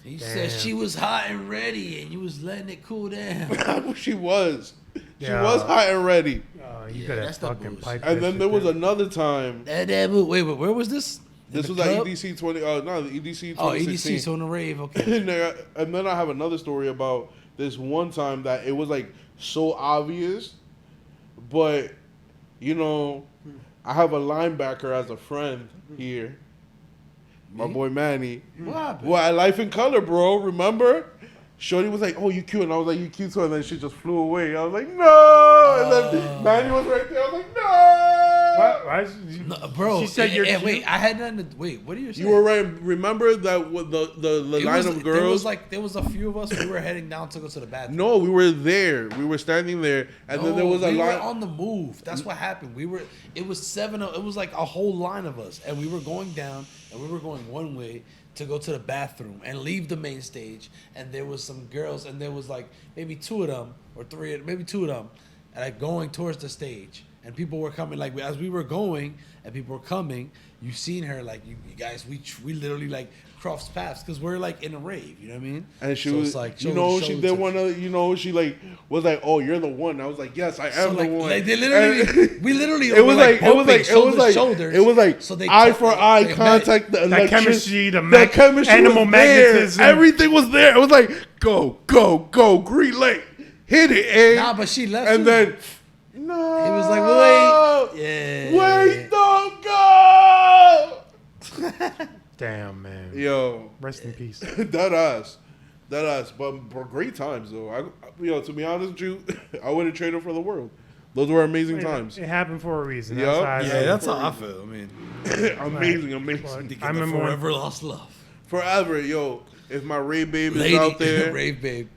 He said she was hot and ready, and you was letting it cool down. She was. She was hot and ready. You could have fucking piped. And then there was another time. Wait, where was this? This was at EDC 20. No, the EDC 2016. Oh, EDC, so on the rave. Okay. And then I have another story about this one time that it was like so obvious, but I have a linebacker as a friend here, My boy Manny. What happened? Well, at Life in Color, bro. Remember? Shorty was like, "Oh, you cute," and I was like, "You cute too," and then she just flew away. I was like, "No!" And then Manny was right there. I was like, "No!" Why No, bro. She said you're cute. Wait, I had nothing. Wait, what are you saying? You were right. Remember that with the line of girls? There was a few of us. We were heading down to go to the bathroom. No, we were there. We were standing there, and then there was a we line. were on the move. That's what happened. It was 7. It was like a whole line of us, and we were going down, and we were going one way to go to the bathroom and leave the main stage. And there was some girls, and there was like maybe 2 of them or 3, maybe 2 of them, and like going towards the stage. And people were coming, like as we were going, and people were coming. You seen her, like you guys. We literally like crossed paths because we're like in a rave. You know what I mean? And she So was it's like, she did want to, she like was like, "Oh, you're the one." I was like, "Yes, I am the one." Like they literally, we literally. It was like shoulders. It was like So they eye for eye they contact. met. the chemistry, the chemistry, animal was there. magnetism. Everything was there. It was like, go, green light, hit it, eh? Nah, but she left. And you. then no, He was like, wait, yeah, wait, don't go. Damn, man. Yo, Rest in peace. that ass. But great times though. To be honest with you, I wouldn't trade it for the world. Those were amazing times. It happened for a reason. Yup. That's how I feel. I mean, amazing. I remember when- forever lost love. Forever, yo. If my rave babe is Lady, out there, rave babe,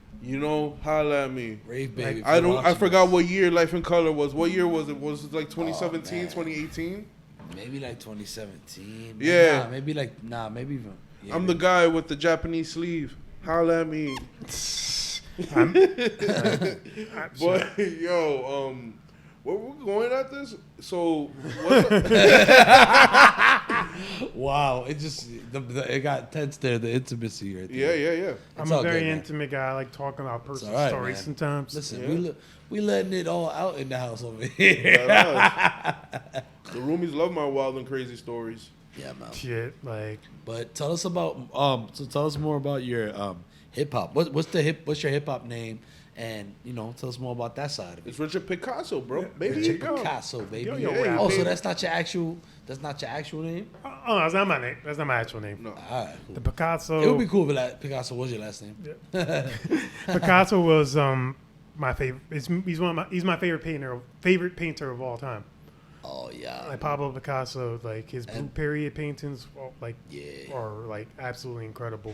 holla at me. rave babe. if I you're don't. I watching forgot this. what year Life in Color was. What year was it? Was it like 2017, man. 2018? Maybe like 2017. Yeah. maybe even. Yeah, I'm the guy with the Japanese sleeve. Holla at me. But yo, where we going at this? So what's Wow, it just it got tense there. The intimacy right there. yeah. I'm all a very good, man. intimate guy. I like talking about personal all right, stories man. sometimes. Listen, we letting it all out in the house over here. The roomies love my wild and crazy stories. Yeah, man. Shit, like But tell us about tell us more about your hip hop. What's your hip hop name? And tell us more about that side of it. It's Richard Pigkaso, bro. Baby, Richard yo. Pigkaso, baby. Yo-Yo rap. Oh, so baby. that's not your actual name? oh, that's not my name. That's not my actual name. No. All right, cool. The Pigkaso. It would be cool if Pigkaso was your last name. Pigkaso was my favorite. He's my favorite painter of all time. Oh yeah. Like Pablo Picasso, like his blue period paintings, Yeah. are like absolutely incredible.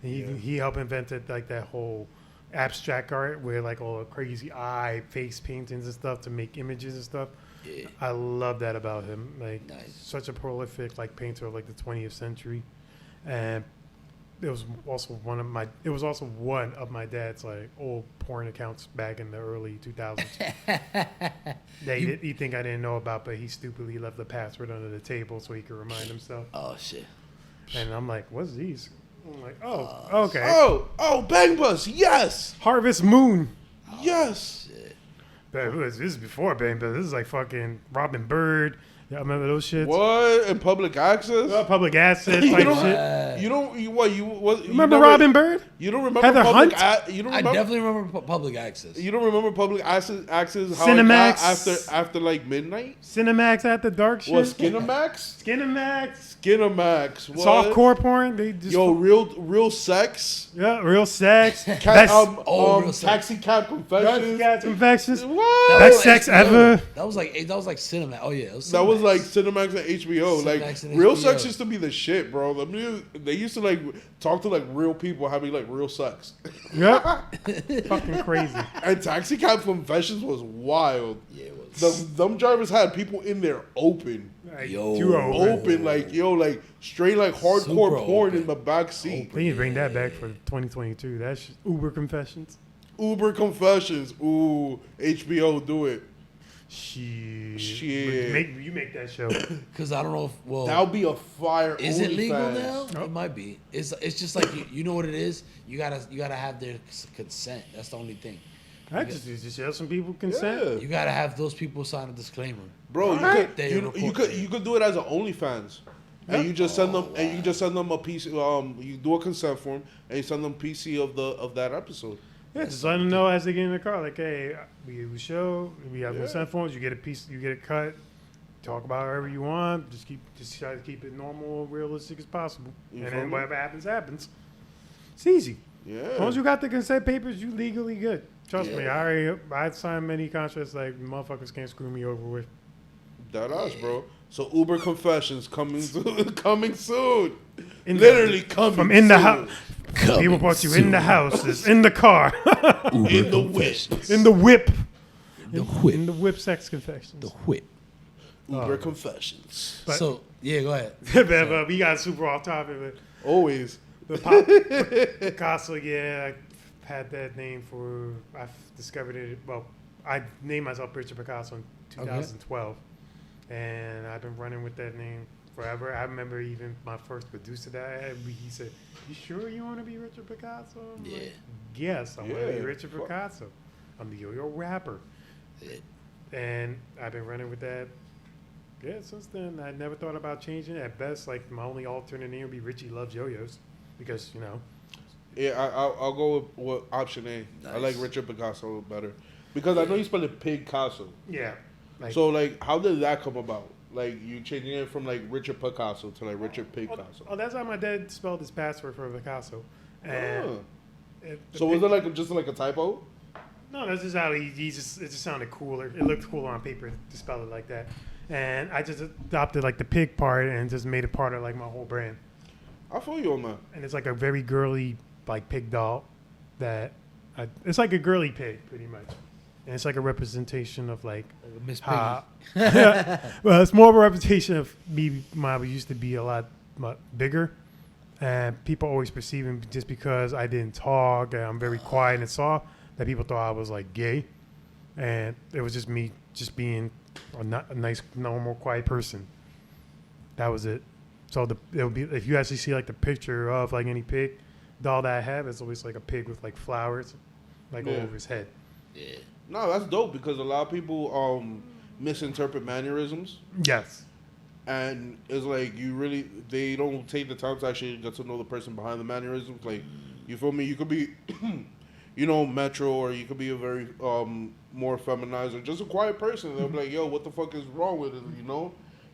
And he helped invented like that whole abstract art where like all the crazy eye face paintings and stuff to make images and stuff. Yeah. I love that about him. Like Nice. such a prolific like painter of like the 20th century, and it was also one of my dad's like old porn accounts back in the early 2000s. That he think I didn't know about, but he stupidly left the password under the table so he could remind himself. Oh shit. And I'm like, what's these? I'm like, oh, okay. Oh, Bang Bus, yes, Harvest Moon. yes. Shit. But this is before Bang Bus. This is like fucking Robin Bird. Y'all remember those shits? What in public access? Public assets You type don't- shit. You don't. You what? You Remember Robin Bird? You don't remember Heather public? Hunt? You don't I remember. definitely remember public access. You don't remember public access? How Cinemax. it got after like midnight? Cinemax at the dark shit. What Skinamax? Skinamax. Skinamax. What? Softcore porn. They just real sex. yeah, real sex. Cat, Best, real sex. taxi cab confessions. Best infections. What? Best sex ever. That was like cinema. Oh yeah. That was like Cinemax and HBO. Like Cinemax and real HBO. sex used to be the shit, bro. They used to like talk to like real people having like real sex. Yep. Fucking crazy. And taxi cab confessions was wild. Yeah, it was. Them drivers had people in there open. Like, Yo. too old. Open, like straight like hardcore Super porn open. in the back seat. They need to bring that back for 2022. That's Uber Confessions. Uber confessions. Ooh, HBO, do it. Shit. Shit. You make that show. Because I don't know if That would be a fire. is it legal OnlyFans. now? Nope. It might be. It's just like you know what it is. You gotta have their consent. That's the only thing. I just have some people consent. Yeah. You gotta have those people sign a disclaimer. Bro, Alright. you could do it as an OnlyFans. And you just send them a piece. You do a consent form and you send them PC of that episode. Yeah, just let them know as they get in the car, like, hey, we have a show, we have consent forms, you get a piece, you get a cut, talk about however you want. Just try to keep it normal, realistic as possible. You And feel then me? whatever happens, happens. It's easy. Yeah. As long as you got the consent papers, you legally good. Trust me, Yeah. I signed many contracts like motherfuckers can't screw me over with. That us, bro. So Uber confessions coming soon. Coming soon. In the- Literally coming From in the soon. house. People brought you in the houses, in the car, In the whip. in the whip. The whip. In the whip sex confessions. The whip. Uber confessions. But- So yeah, go ahead. But we got super off topic. But Always. Pigkaso, yeah, I had that name for. I discovered it. Well, I named myself Richard Pigkaso in 2012, and I've been running with that name forever. I remember even my first producer that I had. He said, "You sure you want to be Richard Pigkaso?" I'm Yeah. like, yes, I want to Yeah. be Richard Pigkaso. I'm the Yo-Yo rapper, Yeah. and I've been running with that. Yeah, since then I never thought about changing it. At best, like my only alternate name would be Richie Loves Yo-Yos, because you know. Yeah, I'll go with option A. I Nice. like Richard Pigkaso better. Because I know you spelled it Pigkaso. Yeah. Like, So, like, how did that come about? Like, you changing it from, like, Richard Pigkaso to, like, Richard Pigkaso. oh, that's how my dad spelled his password for Picasso. And Oh. it, So, was it, like, just, like, a typo? No, that's just how it just sounded cooler. It looked cooler on paper to spell it like that. And I just adopted, like, the pig part and just made it part of, like, my whole brand. I feel you on that. And it's, like, a very girly, like, pig doll that... it's like a girly pig, pretty much. And it's, like, a representation of, like... Miss how... Piggy. well, it's more of a representation of me. I used to be a lot bigger. And people always perceive me just because I didn't talk and I'm very quiet and soft, that people thought I was like gay. And it was just me just being a nice, normal, quiet person. That was it. So it'll be, if you actually see like the picture of like any pig doll that I have, it's always like a pig with like flowers like all Yeah. over his head. Yeah. No, that's dope because a lot of people misinterpret mannerisms. Yes. And it's like they don't take the time to actually get to know the person behind the mannerisms. Like, you feel me? You could be, metro, or you could be a very more feminized or just a quiet person. They'll be like, "Yo, what the fuck is wrong with it?"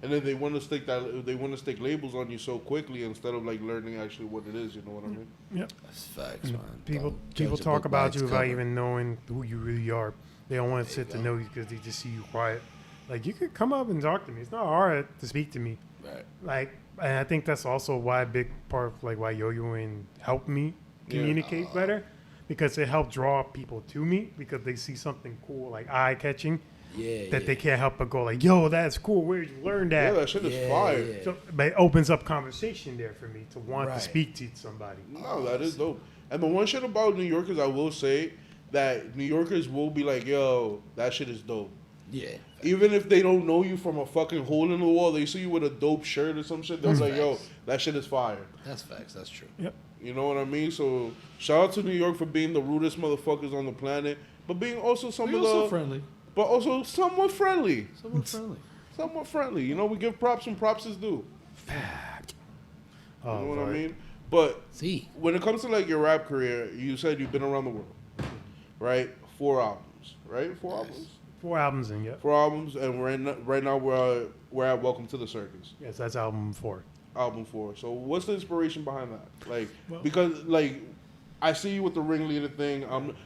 And then they want to stick labels on you so quickly instead of like learning actually what it is. You know what I mean? Yep. That's facts, man. People Don't judge a talk book by about its you without cover. even knowing who you really are. They don't want to sit to know you because they just see you quiet. Like, you could come up and talk to me. It's not hard to speak to me. Right. Like, and I think that's also why a big part of like why Yo-Yoing helped me communicate better, because it helped draw people to me because they see something cool, like eye catching, Yeah. that yeah. they can't help but go like, "Yo, that's cool. Where did you learn Yeah, that?" that shit is Yeah, fire. yeah. So, but it opens up conversation there for me to want Right. to speak to somebody. No, that is dope. And the one shit about New Yorkers, I will say that New Yorkers will be like, "Yo, that shit is dope." Yeah. Even if they don't know you from a fucking hole in the wall, they see you with a dope shirt or some shit, they're That's like, "Yo, facts. that shit is fire." That's facts. That's true. You know what I mean? So shout out to New York for being the rudest motherfuckers on the planet, but being also friendly. but also somewhat friendly. Somewhat friendly. Somewhat friendly. You know, we give props when props is due. You know what I mean? But See. when it comes to like your rap career, you said you've been around the world, right? 4 albums, right? 4 albums. 4 albums in, yep. 4 albums, and right now we're at Welcome to the Circus. Yes, that's album 4. Album 4. So what's the inspiration behind that? Like, Well- because like I see you with the ringleader thing.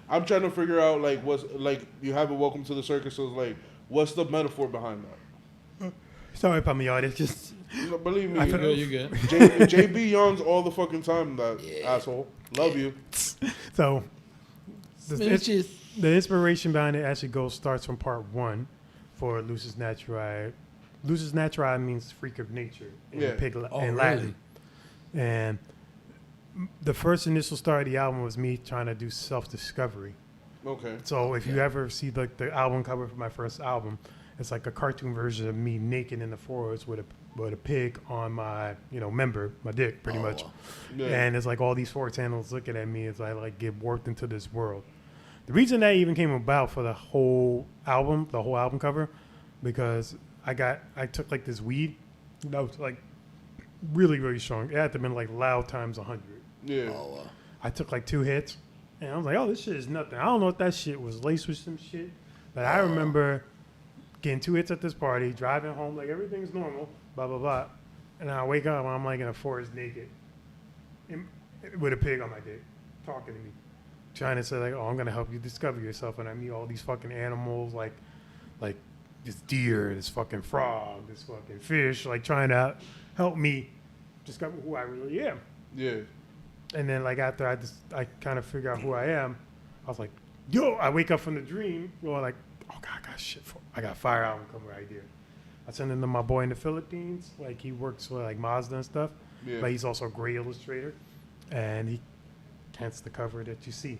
I'm trying to figure out like what's like you have a Welcome to the Circus. So it's like, what's the metaphor behind that? Sorry, Pamiyard. It's just You know, believe me, I you feel- know, You good? JB yawns all the fucking time. That Yeah. asshole. Love you. so. Smooches. The inspiration behind it actually starts from part 1 for Lusus Naturae. Lusus Naturae means freak of nature in Yeah. in Latin. And the first initial start of the album was me trying to do self-discovery. Okay. So if you ever see the album cover for my first album, it's like a cartoon version of me naked in the forest with a pig on my member, my dick, pretty much. Yeah. And it's like all these forest animals looking at me as I like get warped into this world. The reason that even came about for the whole album cover, because I took like this weed that was like really, really strong. It had to have been like loud times 100. Yeah. Oh, wow. I took like 2 hits, and I was like, "Oh, this shit is nothing." I don't know if that shit was laced with some shit, but I remember getting 2 hits at this party, driving home like everything's normal, blah, blah, blah. And I wake up and I'm like in a forest naked with a pig on my dick talking to me. Trying to say like, oh, I'm going to help you discover yourself. And I meet all these fucking animals like this deer, this fucking frog, this fucking fish, like trying to help me discover who I really am. Yeah. And then like after I kind of figure out who I am, I was like, yo, I wake up from the dream, going like, oh God, I got Fire album coming right here. I send it to my boy in the Philippines. Like he works for like Mazda and stuff, but he's also a great illustrator, and he hence the cover that you see.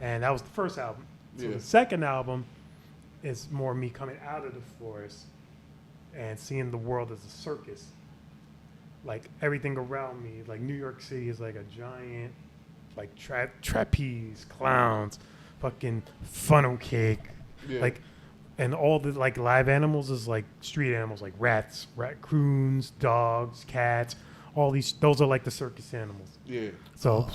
And that was the first album. So the second album is more me coming out of the forest and seeing the world as a circus. Like everything around me, like New York City is like a giant, like trapeze, clowns, fucking funnel cake, like, and all the like live animals is like street animals, like rats, raccoons, dogs, cats. All these, those are like the circus animals. Yeah. So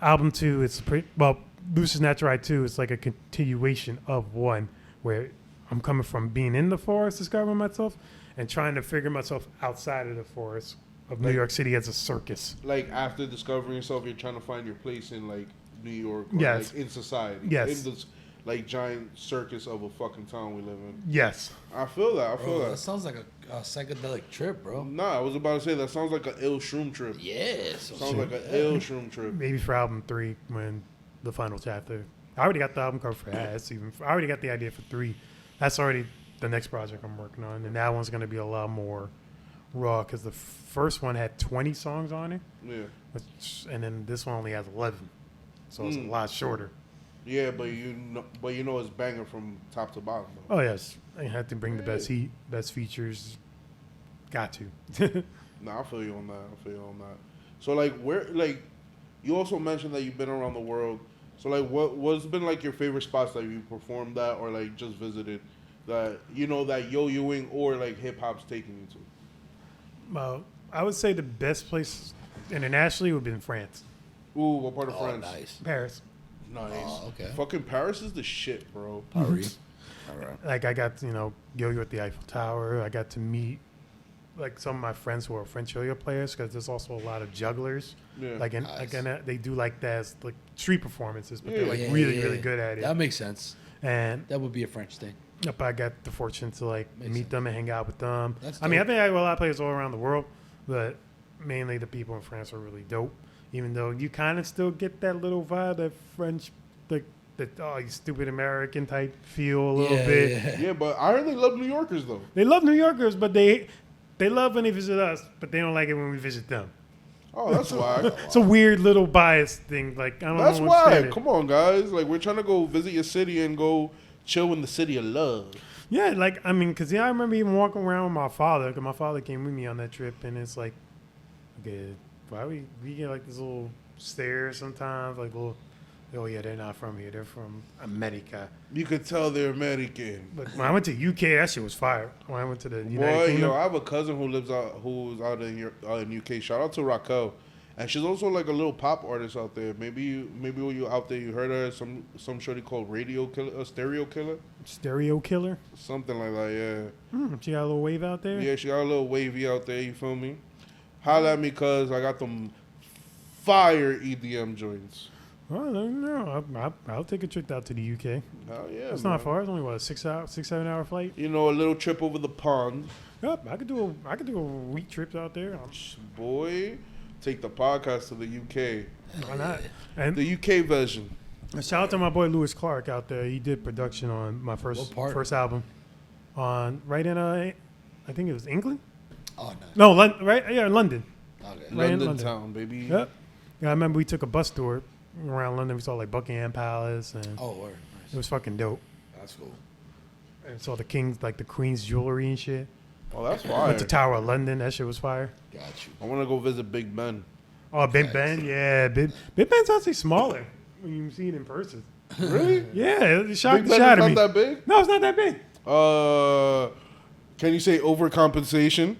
album 2, it's pretty well. Lusus Naturae 2 is like a continuation of 1, where I'm coming from being in the forest, discovering myself, and trying to figure myself outside of the forest of New York City as a circus. Like after discovering yourself, you're trying to find your place in like New York, or like in society. Yes. In this like giant circus of a fucking town we live in. Yes. I feel that. That sounds like a psychedelic trip, bro. Nah, I was about to say that sounds like an ill shroom trip. Yeah. Sounds like an ill shroom trip. Maybe for album 3 when the final chapter. I already got the album cover for that. I already got the idea for 3. That's already the next project I'm working on, and that one's going to be a lot more raw because the first one had 20 songs on it. Yeah. And then this one only has 11, so it's a lot shorter. Yeah, but you know it's banging from top to bottom, though. Oh yes, I had to bring the best heat, best features. Got to. Nah, I feel you on that. So like, where like, you also mentioned that you've been around the world. So like, what's been like your favorite spots that you performed at or like just visited that you know that Yo-Yoing or like hip hop's taking you to? Well, I would say the best place internationally would be in France. Ooh, what part of France? Nice. Paris. Nice. Oh, okay. Fucking Paris is the shit, bro. Paris. All right. Like I got yo-yo at the Eiffel Tower. I got to meet like some of my friends who are French yo-yo players because there's also a lot of jugglers. Yeah. They do like that as like street performances, but they're like really good at it. That makes sense. And that would be a French thing. Yep, I got the fortune to like meet them and hang out with them. That's I mean, I think I have a lot of players all around the world, but mainly the people in France are really dope. Even though you kind of still get that little vibe, that French, like that you stupid American type feel a little bit. Yeah, but I heard they love New Yorkers though. They love New Yorkers, but they love when they visit us, but they don't like it when we visit them. Oh, that's why. It's a weird little bias thing. Like I don't know. That's why. Come on, guys. Like we're trying to go visit your city and go chill in the city of love. Yeah, like I mean, cause I remember even walking around with my father. Cause my father came with me on that trip, and it's like, okay, why we get like this little stare sometimes, like little. Oh yeah, they're not from here. They're from America. You could tell they're American. But when I went to UK, that shit was fire. When I went to the United Kingdom, I have a cousin who's out in UK. Shout out to Raquel, and she's also like a little pop artist out there. Maybe when you out there, you heard her some shorty called Stereo Killer. Stereo Killer. Something like that. Yeah. She got a little wave out there. Yeah, she got a little wavy out there. You feel me? Holla at me, cause I got them fire EDM joints. Oh, no, I'll take a trip out to the UK. Hell yeah, it's not far. It's only what, a 6-7 hour flight. You know, a little trip over the pond. Yep, I could do a week trip out there. Boy, take the podcast to the UK. Why not? And the UK version. Shout out to my boy Lewis Clark out there. He did production on my first album, right in I think it was England. Oh no, London. Okay, London town, baby. Yep. Yeah, I remember we took a bus tour around London. We saw like Buckingham Palace, and nice. It was fucking dope. That's cool. And saw the king's, like the Queen's jewelry and shit. Oh, that's fire. Went to Tower of London. That shit was fire. Got you. I want to go visit Big Ben. Oh, Big Ben, yeah. Big Ben's actually smaller when you see it in person. Really? Yeah, it shocked Big the shit out of me. Not that big? No, it's not that big. Can you say overcompensation?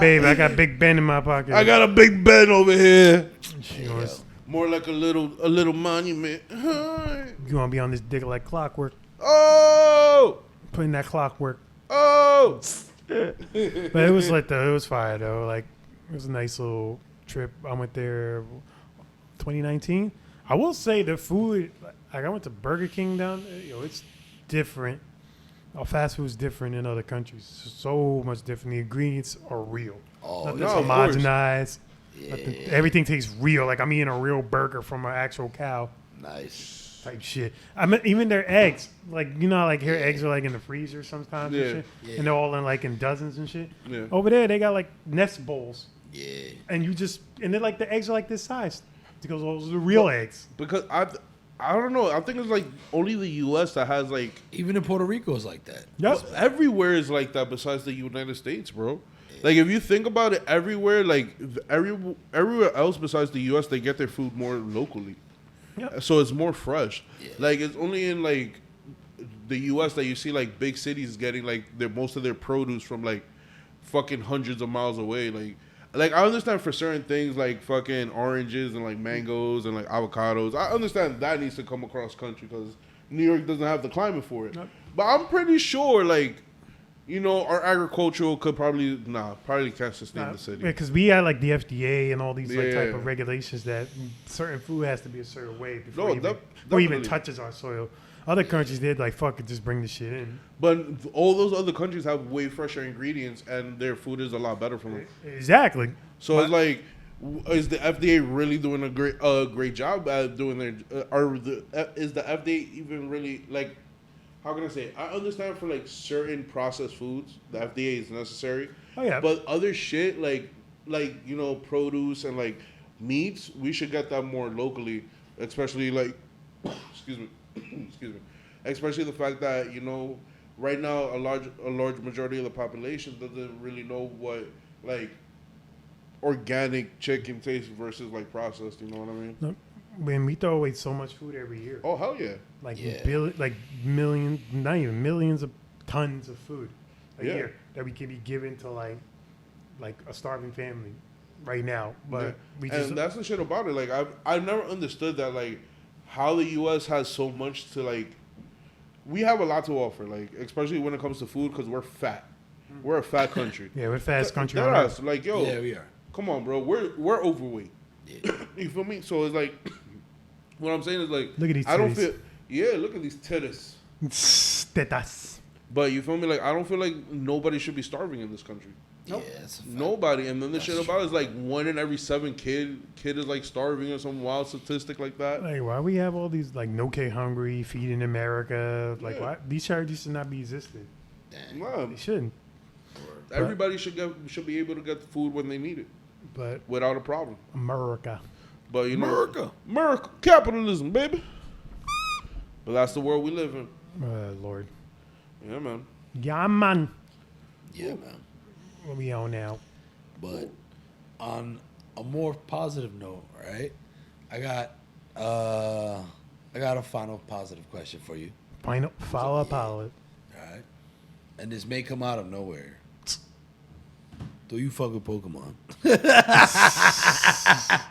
Babe, I got Big Ben in my pocket. I got a Big Ben over here. Yeah. More like a little monument. You want to be on this dick like clockwork. Oh! Putting that clockwork. Oh! But it was it was fire though. Like it was a nice little trip. I went there 2019. I will say the food, like I went to Burger King down there. Yo, it's different. Fast food's different in other countries. So much different. The ingredients are real. Oh, Nothing's no, of course. homogenized. Yeah. Everything tastes real. Like I'm eating a real burger from an actual cow. Nice. Type shit. I mean, even their eggs, like you know, like here eggs are like in the freezer sometimes Yeah. and shit, Yeah. and they're all in dozens and shit. Yeah. Over there, they got like nest bowls, Yeah. and they're like the eggs are like this size because those are the real eggs. Because I don't know. I think it's like only the U.S. that has like. Even in Puerto Rico is like that. Yep. Everywhere is like that besides the United States, bro. Like if you think about it, everywhere, like everywhere else besides the U.S., they get their food more locally. Yep. So it's more fresh. Yeah. Like it's only in like the U.S. that you see like big cities getting like most of their produce from like fucking hundreds of miles away. Like I understand for certain things like fucking oranges and like mangoes and like avocados. I understand that needs to come across country because New York doesn't have the climate for it. Yep. But I'm pretty sure like, you know, our agricultural could probably can't sustain the city. Because we had like the FDA and all these like Yeah. type of regulations that certain food has to be a certain way before, No, it even, that- before it even definitely. touches our soil. Other countries did like fuck it, just bring the shit in. But all those other countries have way fresher ingredients and their food is a lot better from them. Exactly. So it's like, is the FDA really doing a great job at doing their? Is the FDA even really like? How can I say it? I understand for like certain processed foods, the FDA is necessary. Oh yeah. But other shit like you know produce and like meats, we should get that more locally, especially like, excuse me, especially the fact that you know right now a large majority of the population doesn't really know what like organic chicken tastes versus like processed. You know what I mean? Look, when we throw away so much food every year, Oh hell yeah! like Yeah. millions, not even millions of tons of food a Yeah. year that we could be giving to like a starving family right now. But Yeah. we And just that's the shit about it. Like I've never understood that like how the U.S. has so much to like. We have a lot to offer, like especially when it comes to food, because we're fat. We're a fat country. yeah, we're fast country. That on us, earth. like yo, Yeah, we are. come on, bro. We're overweight. Yeah. You feel me? So it's like, what I'm saying is like, Look at these I don't titties. feel. Yeah, look at these titties. Tetas. But you feel me? Like I don't feel like nobody should be starving in this country. Yeah, it's a fact. Nobody. And then the That's shit about it is like 1 in every 7 kid is like starving or some wild statistic like that. Like, why we have all these like no K hungry, feeding America? Like, Yeah. why these charities should not be existing? Dang. Nah, They shouldn't. everybody should be able to get food when they need it But without a problem. America, But you know, America. capitalism, baby. But that's the world we live in. Lord, Yeah, man. yeah, man. Yeah, man. What we on now? But on a more positive note, right? I got a final positive question for you. Final follow up pilot. All right, and this may come out of nowhere. Do you fuck with Pokemon?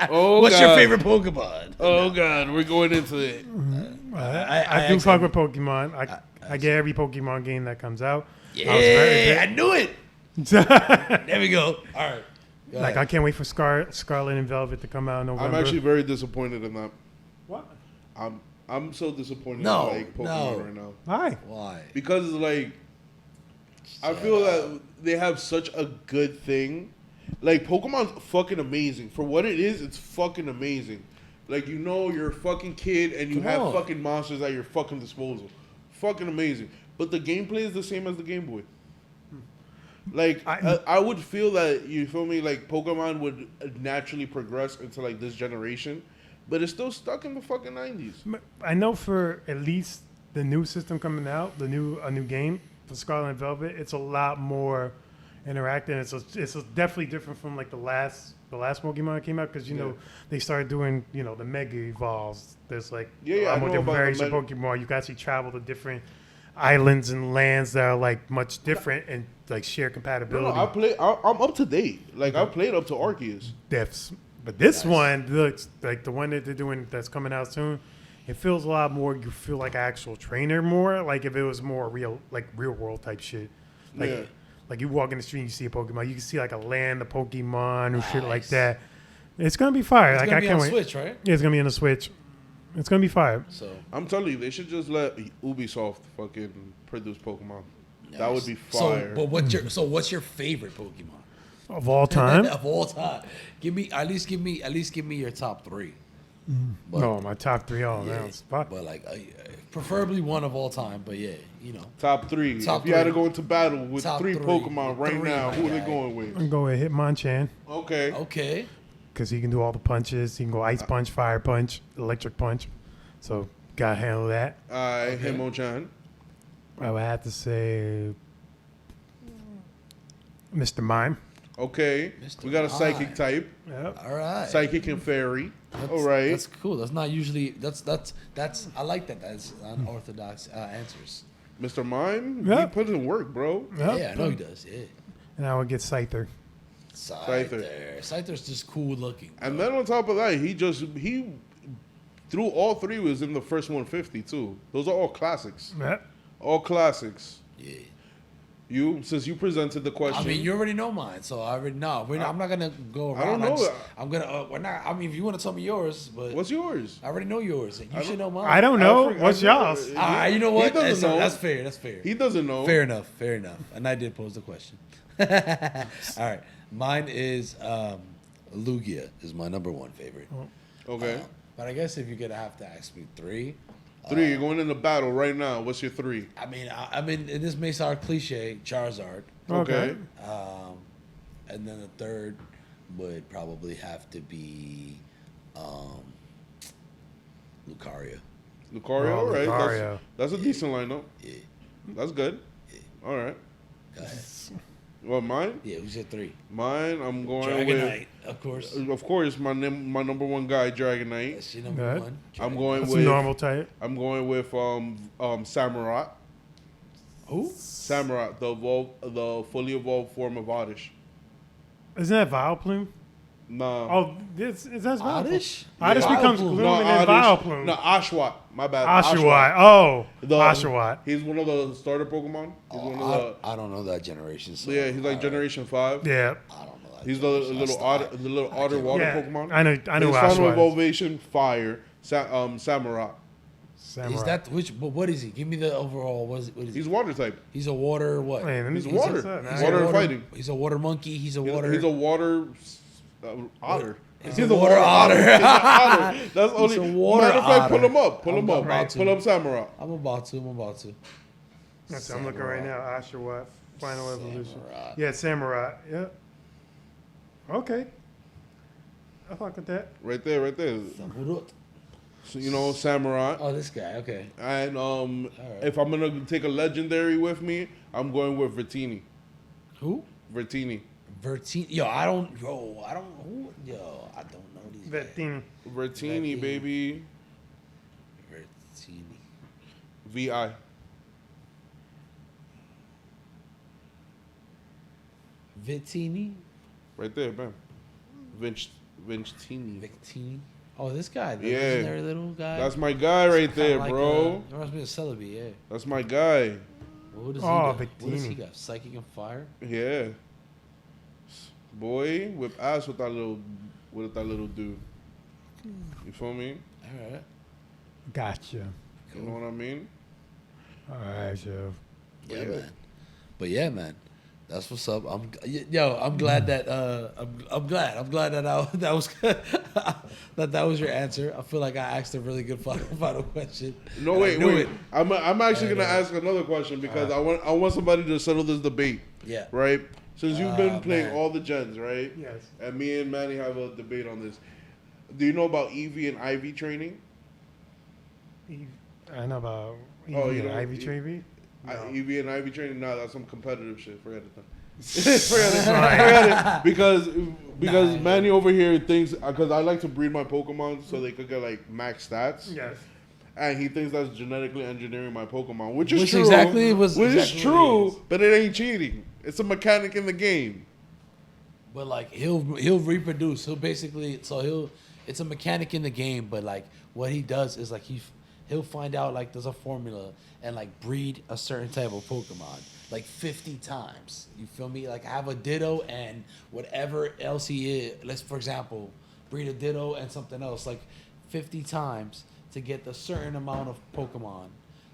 Oh, What's God. your favorite Pokemon? Oh God, we're going into it. I do actually- fuck with Pokemon. I get every Pokemon game that comes out. Yeah, I knew it. Like There we go. All right. Go ahead. I can't wait for Scarlet and Velvet to come out in November. I'm actually very disappointed in that. What? I'm so disappointed No, in like Pokemon no. right now Why? Why? because like I feel that they have such a good thing. Like Pokemon's fucking amazing for what it is. It's fucking amazing. Like you know, you're a fucking kid and you Come have on. fucking monsters at your fucking disposal. Fucking amazing. But the gameplay is the same as the Game Boy. Like I would feel that you feel me. Like Pokemon would naturally progress into like this generation, but it's still stuck in the fucking 90s. I know for at least the new system coming out, a new game for Scarlet and Velvet, it's a lot more interactive. It's definitely different from like the last Pokemon that came out because you know they started doing the Mega Evolves. There's like Yeah, I more know different about the variants of Mega- Pokemon. You can actually travel to different islands and lands that are like much different and like share No, compatibility. I'm up to date. Like I played up to Arceus. But this one looks like the one that they're doing that's coming out soon. it feels a lot more. You feel like an actual trainer more. Like if it was more real, like real world type shit. Like, Yeah. like you walk in the street and you see a Pokemon. You can see like a land of Pokemon or shit like Nice. that. It's gonna be fire. It's Like gonna I be can't on wait. Switch, right? Yeah, it's gonna be on the Switch. It's gonna be fire. So I'm telling you, they should just let Ubisoft fucking produce Pokemon. That would be So, fire. but what's your favorite Pokemon Of all time? of all time? Give me your top 3. But, No, my top 3 all yeah, around. Fuck. but like preferably one of all time. But yeah, you know, Top 3. Top If you had to three. go into battle with Top 3 three. Pokemon right Three, now, my who are they guy. going with? I'm going with Hitmonchan Okay. okay. because he can do all the punches. He can go Ice Punch, Fire Punch, Electric Punch. So gotta handle that. Hitmonchan. I would have to say Mr. Mime. Okay. Mr. We got a Mime. psychic type. Yep. All right. Psychic and fairy. That's, All right. That's cool. That's not usually. That's. I like that. That's unorthodox answers. Mr. Mime, Yeah. he put in work, bro. Yep. Yeah, I know he does. Yeah. And I would get Scyther. Scyther's just cool looking. And then on top of that, he through all 3 was in the first 150 too. Those are all classics. Yep. All classics. Yeah. Since you presented the question. I mean, you already know mine, so I already know. I'm not gonna go around. I don't know. I'm gonna. We're not. I mean, if you want to tell me yours, but What's yours? I already know yours. And you should know mine. I don't know. I What's forgot- y'all's? You know what? He doesn't know. That's fair. That's fair. He doesn't know. Fair enough. Fair enough. And I did pose the question. All right. Mine is Lugia is my number 1 favorite. Okay. But I guess if you're gonna have to ask me 3, 3. You're going into battle right now. What's your 3? I mean, and this may sound cliche, Charizard, Okay. and then the 3rd would probably have to be Lucario. Lucario, Oh, all right. Lucario. That's a decent lineup. Yeah. That's good. All right. Go ahead. Well, mine? Yeah, who's your 3? Mine, I'm going Dragonite, of course. with, of course, my number 1 guy, Dragonite. That's your number Good. 1. I'm going That's a with normal type. Samurott. Who? Samurott, the fully evolved form of Oddish. Isn't that Vileplume? Nah. Oh, is that Vileplume? Oddish? Oddish Yeah. becomes Vileplume. Gloom and then Vileplume. No, Oshawott. My bad. Oshawott. Oh, The- Oshawott. He's one of the starter Pokemon. He's one of I don't know that generation. So the. Yeah, he's like Generation 5. Yeah. I don't know that. He's the generation. little That's otter, the little otter water Yeah. Pokemon. I know His final Oshawott. is. evolution, fire. Samurott. Samurai. Is that which? But what is he? Give me the overall. What is he? He's water type. He's a water what? Man, let me He's get water. this up. He's Nah, water a and fighting. He's a water monkey. He's a water. He's a water otter. He's a water otter. otter. He's an otter. That's only. a water Matter of fact, otter. pull him up. Pull I'm him up. about to. Pull up Samurott. I'm about to. That's what I'm looking right now. Oshawott. Final evolution. Samurai. Yeah, Samurai. Yeah. Okay. I fuck with that. Right there. So, Samurott. Oh, this guy. Okay. And if I'm gonna take a legendary with me, I'm going with Vertini. Who? Vertini. Vertini. Yo, I don't know these. That guys. thing. Vertini, Vertini. baby. Vertini. VI. Vitini. Right there, man. Vincini. Victini. Oh, this guy. The Yeah. legendary little guy. That's my guy right Kinda there, like, bro. It reminds me of Celebi, yeah. That's my guy. Well, what does Oh, he got? What does he Victini. got? Psychic and fire? Yeah. Boy, whip ass with that little dude. You feel me? All right. Gotcha. You know what I mean? All right, Joe. Yeah, Yeah. man. But yeah, man. That's what's up. I'm glad that I'm glad that was that was your answer. I feel like I asked a really good final question. No, And I wait. knew it. I'm actually And, gonna ask another question because I want somebody to settle this debate, Yeah. right? Since you've been playing man. all the gens, right? Yes. And me and Manny have a debate on this. Do you know about EV and IV training? I know about Oh, you know, Ivy Tree. EV and IV training? Nah, that's some competitive shit. Forget it. Forget it. Because Manny over here thinks because I like to breed my Pokemon so they could get like max stats. Yes. And he thinks that's genetically engineering my Pokemon, which is Which true. exactly was which exactly is what it true, is. but it ain't cheating. It's a mechanic in the game. But like he'll reproduce. He'll basically it's a mechanic in the game, but like what he does is like he'll find out like there's a formula and like breed a certain type of Pokemon like 50 times. You feel me? Like have a Ditto and whatever else he is. Let's, for example, breed a Ditto and something else like 50 times to get the certain amount of Pokemon.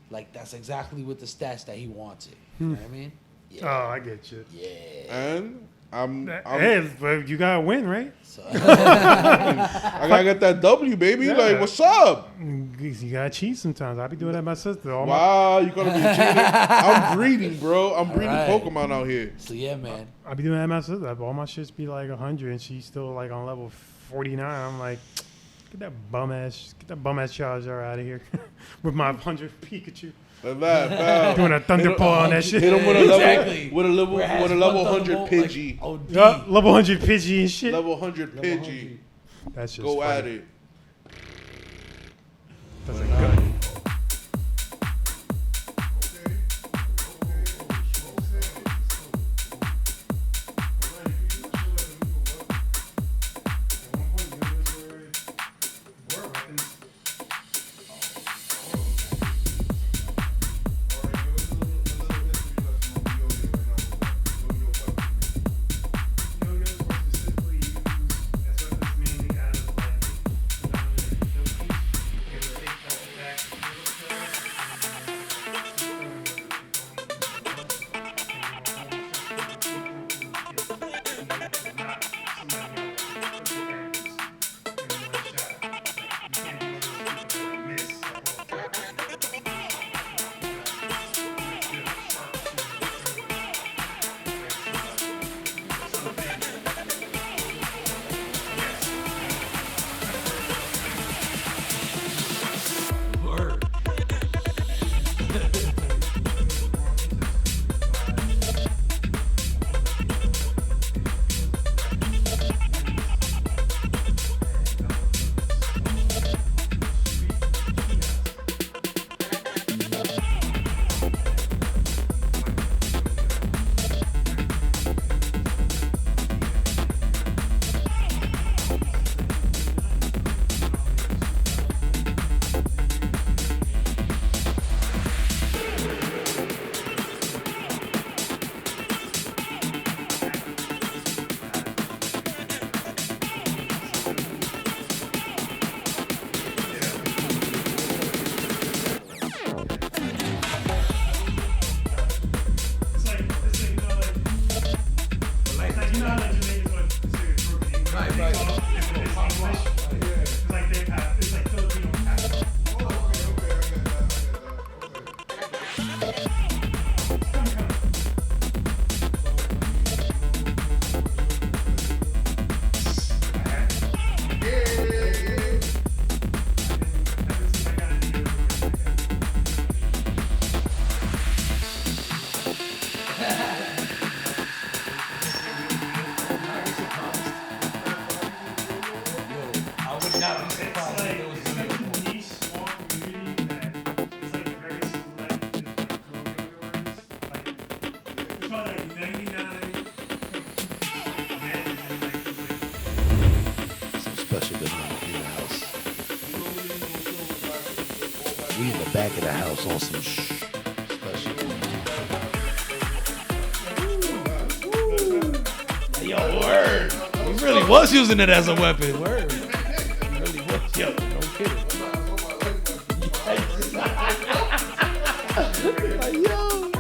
Like that's exactly with the stats that he wants it. You know what I mean? Yeah. Oh, I get you. Yeah. And I'm Hey, but you gotta win, right? So, I gotta get that W, baby. Yeah. Like, what's up? You gotta cheat sometimes. I be doing that with my sister. Wow, you gonna be cheating? I'm breeding, bro. I'm breeding right. Pokemon out here. so yeah, man. I be doing that with my sister. All my shits be like 100, and she's still like on level 49. I'm like, get that bum ass Charizard out of here with my 100 Pikachu. Like that, Doing a thunder paw on that shit. Hit him with a Exactly. level, Whereas with a level one 100 Thunderbolt, Pidgey. Like, OD. Yeah, level 100 Pidgey and shit. Level 100 Pidgey. That's just Go funny. at it. That's a good. Word. Some special good money in the house. We in the back of the house on some special. Yo, word. He really was using it as a weapon. Word. He really was. Yo, no kidding. Like, yo.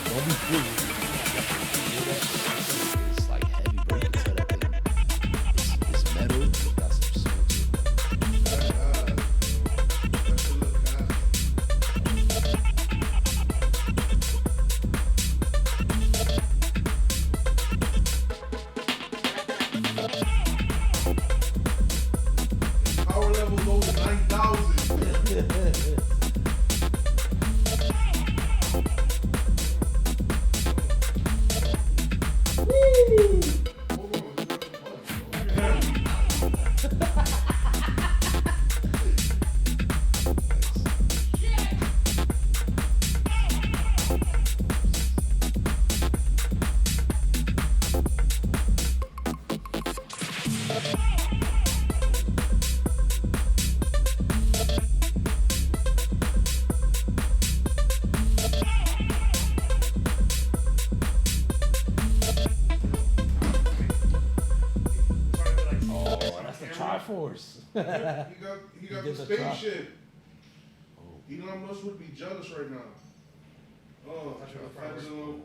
Don't be fooled. It's like heavy breaking to that thing. It's metal. It got some soul to it. Power level goes to 9,000. He got did the the truck. spaceship. Oh. Elon Musk would be jealous right now. Oh, That's what I Phantom.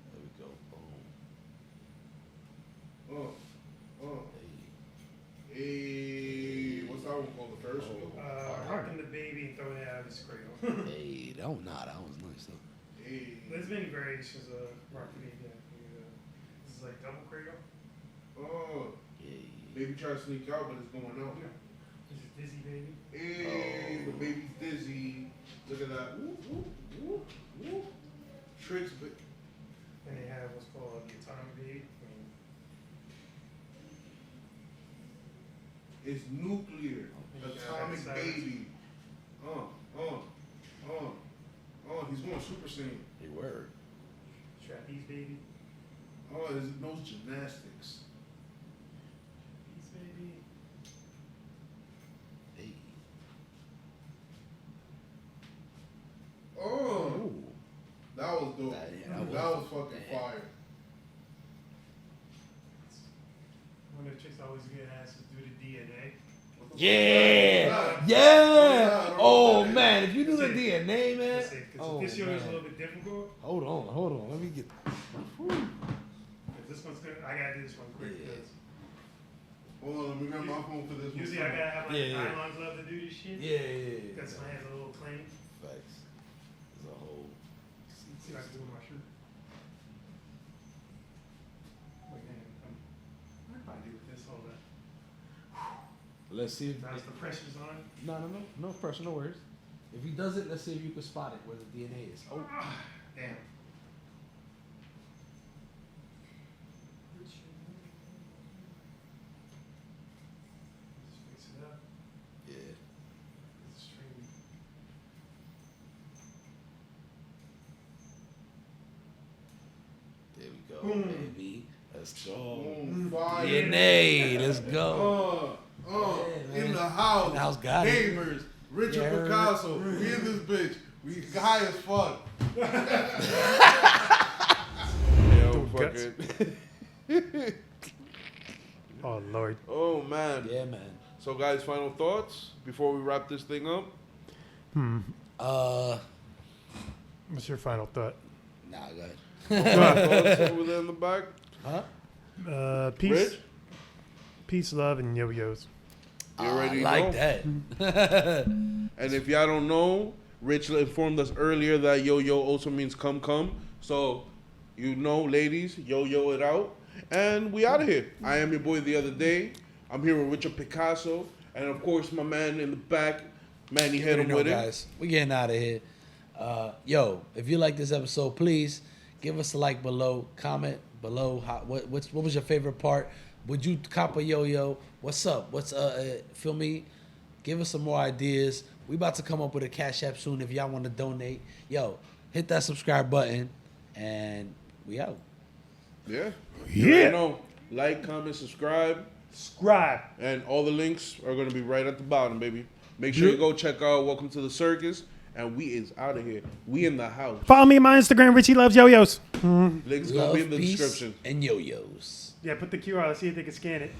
There we go. Boom. Oh. Hey. Hey, what's that one called? The Ferris wheel? Rocking the baby and throwing it out of his cradle. Hey, that was nice though. Hey. There's many variations of rocking the baby. This is like double cradle. Oh. Hey. Baby trying to sneak out, but it's going out. This is dizzy baby. Hey, the baby's dizzy. Look at that. Whoop, whoop, whoop, whoop. Tricks, but And they have what's called the atomic baby. it's nuclear. Atomic Yeah, baby. He's going Super Saiyan. Hey, word. Trapeze baby. Oh, it knows gymnastics. Trapeze baby. Hey. Oh, Ooh. that was dope. That That was fucking fire. One of the chicks always get asked to do the DNA. Yeah. Yeah. Yeah. Oh Yeah. man, if you do the That's it. DNA, man. Because Oh, this year is a man. little bit difficult. Hold on. Let me get. Whew. 'Cause this one's good. I gotta do this one quick. Yeah. Because Hold on, let me grab my phone for this one. usually I gotta have like Yeah, yeah. 9 months left to do this shit. Yeah. Because my hands a little clean. Facts. There's a whole. See if I can do it with my shirt. Wait, man, I can probably do with this. Hold on. Let's see if. Now the pressure's on. No pressure, no worries. If he does it, let's see if you can spot it where the DNA is. Oh. Damn. Just fix it up. Yeah. It's streaming. There we go, Boom. baby. Let's go. Boom, fire. DNA. Let's go. Yeah, in man. the house. In the house, got it. Neighbors. Richard Yeah. Pigkaso. We in this bitch. We high as fuck. Yo, fucking. Oh Lord. Oh man. Yeah, man. So guys, final thoughts before we wrap this thing up. What's your final thought? Nah, go ahead. Thoughts over there in the back. Huh? Peace. Rich? Peace, love, and yo-yos. You already like know. that. And if y'all don't know, Rich informed us earlier that yo-yo also means come. So, you know, ladies, yo-yo it out. And we out of here. I am your boy the other day. I'm here with Richard Pigkaso. And of course, my man in the back, Manny You hit already him know, with it. guys. We getting out of here. Yo, if you like this episode, please give us a like below. Comment below. What was your favorite part? Would you cop a yo-yo? What's up? Feel me? Give us some more ideas. We about to come up with a Cash App soon if y'all want to donate. Yo, hit that subscribe button, and we out. Yeah. You already know. Like, comment, subscribe. Subscribe. And all the links are going to be right at the bottom, baby. Make sure you go check out Welcome to the Circus. And we is out of here. We in the house. Follow me on my Instagram, Richie Loves Yo-Yos. Links going to Love, be in the peace, description. and yo-yos. Yeah, put the QR. Let's see if they can scan it.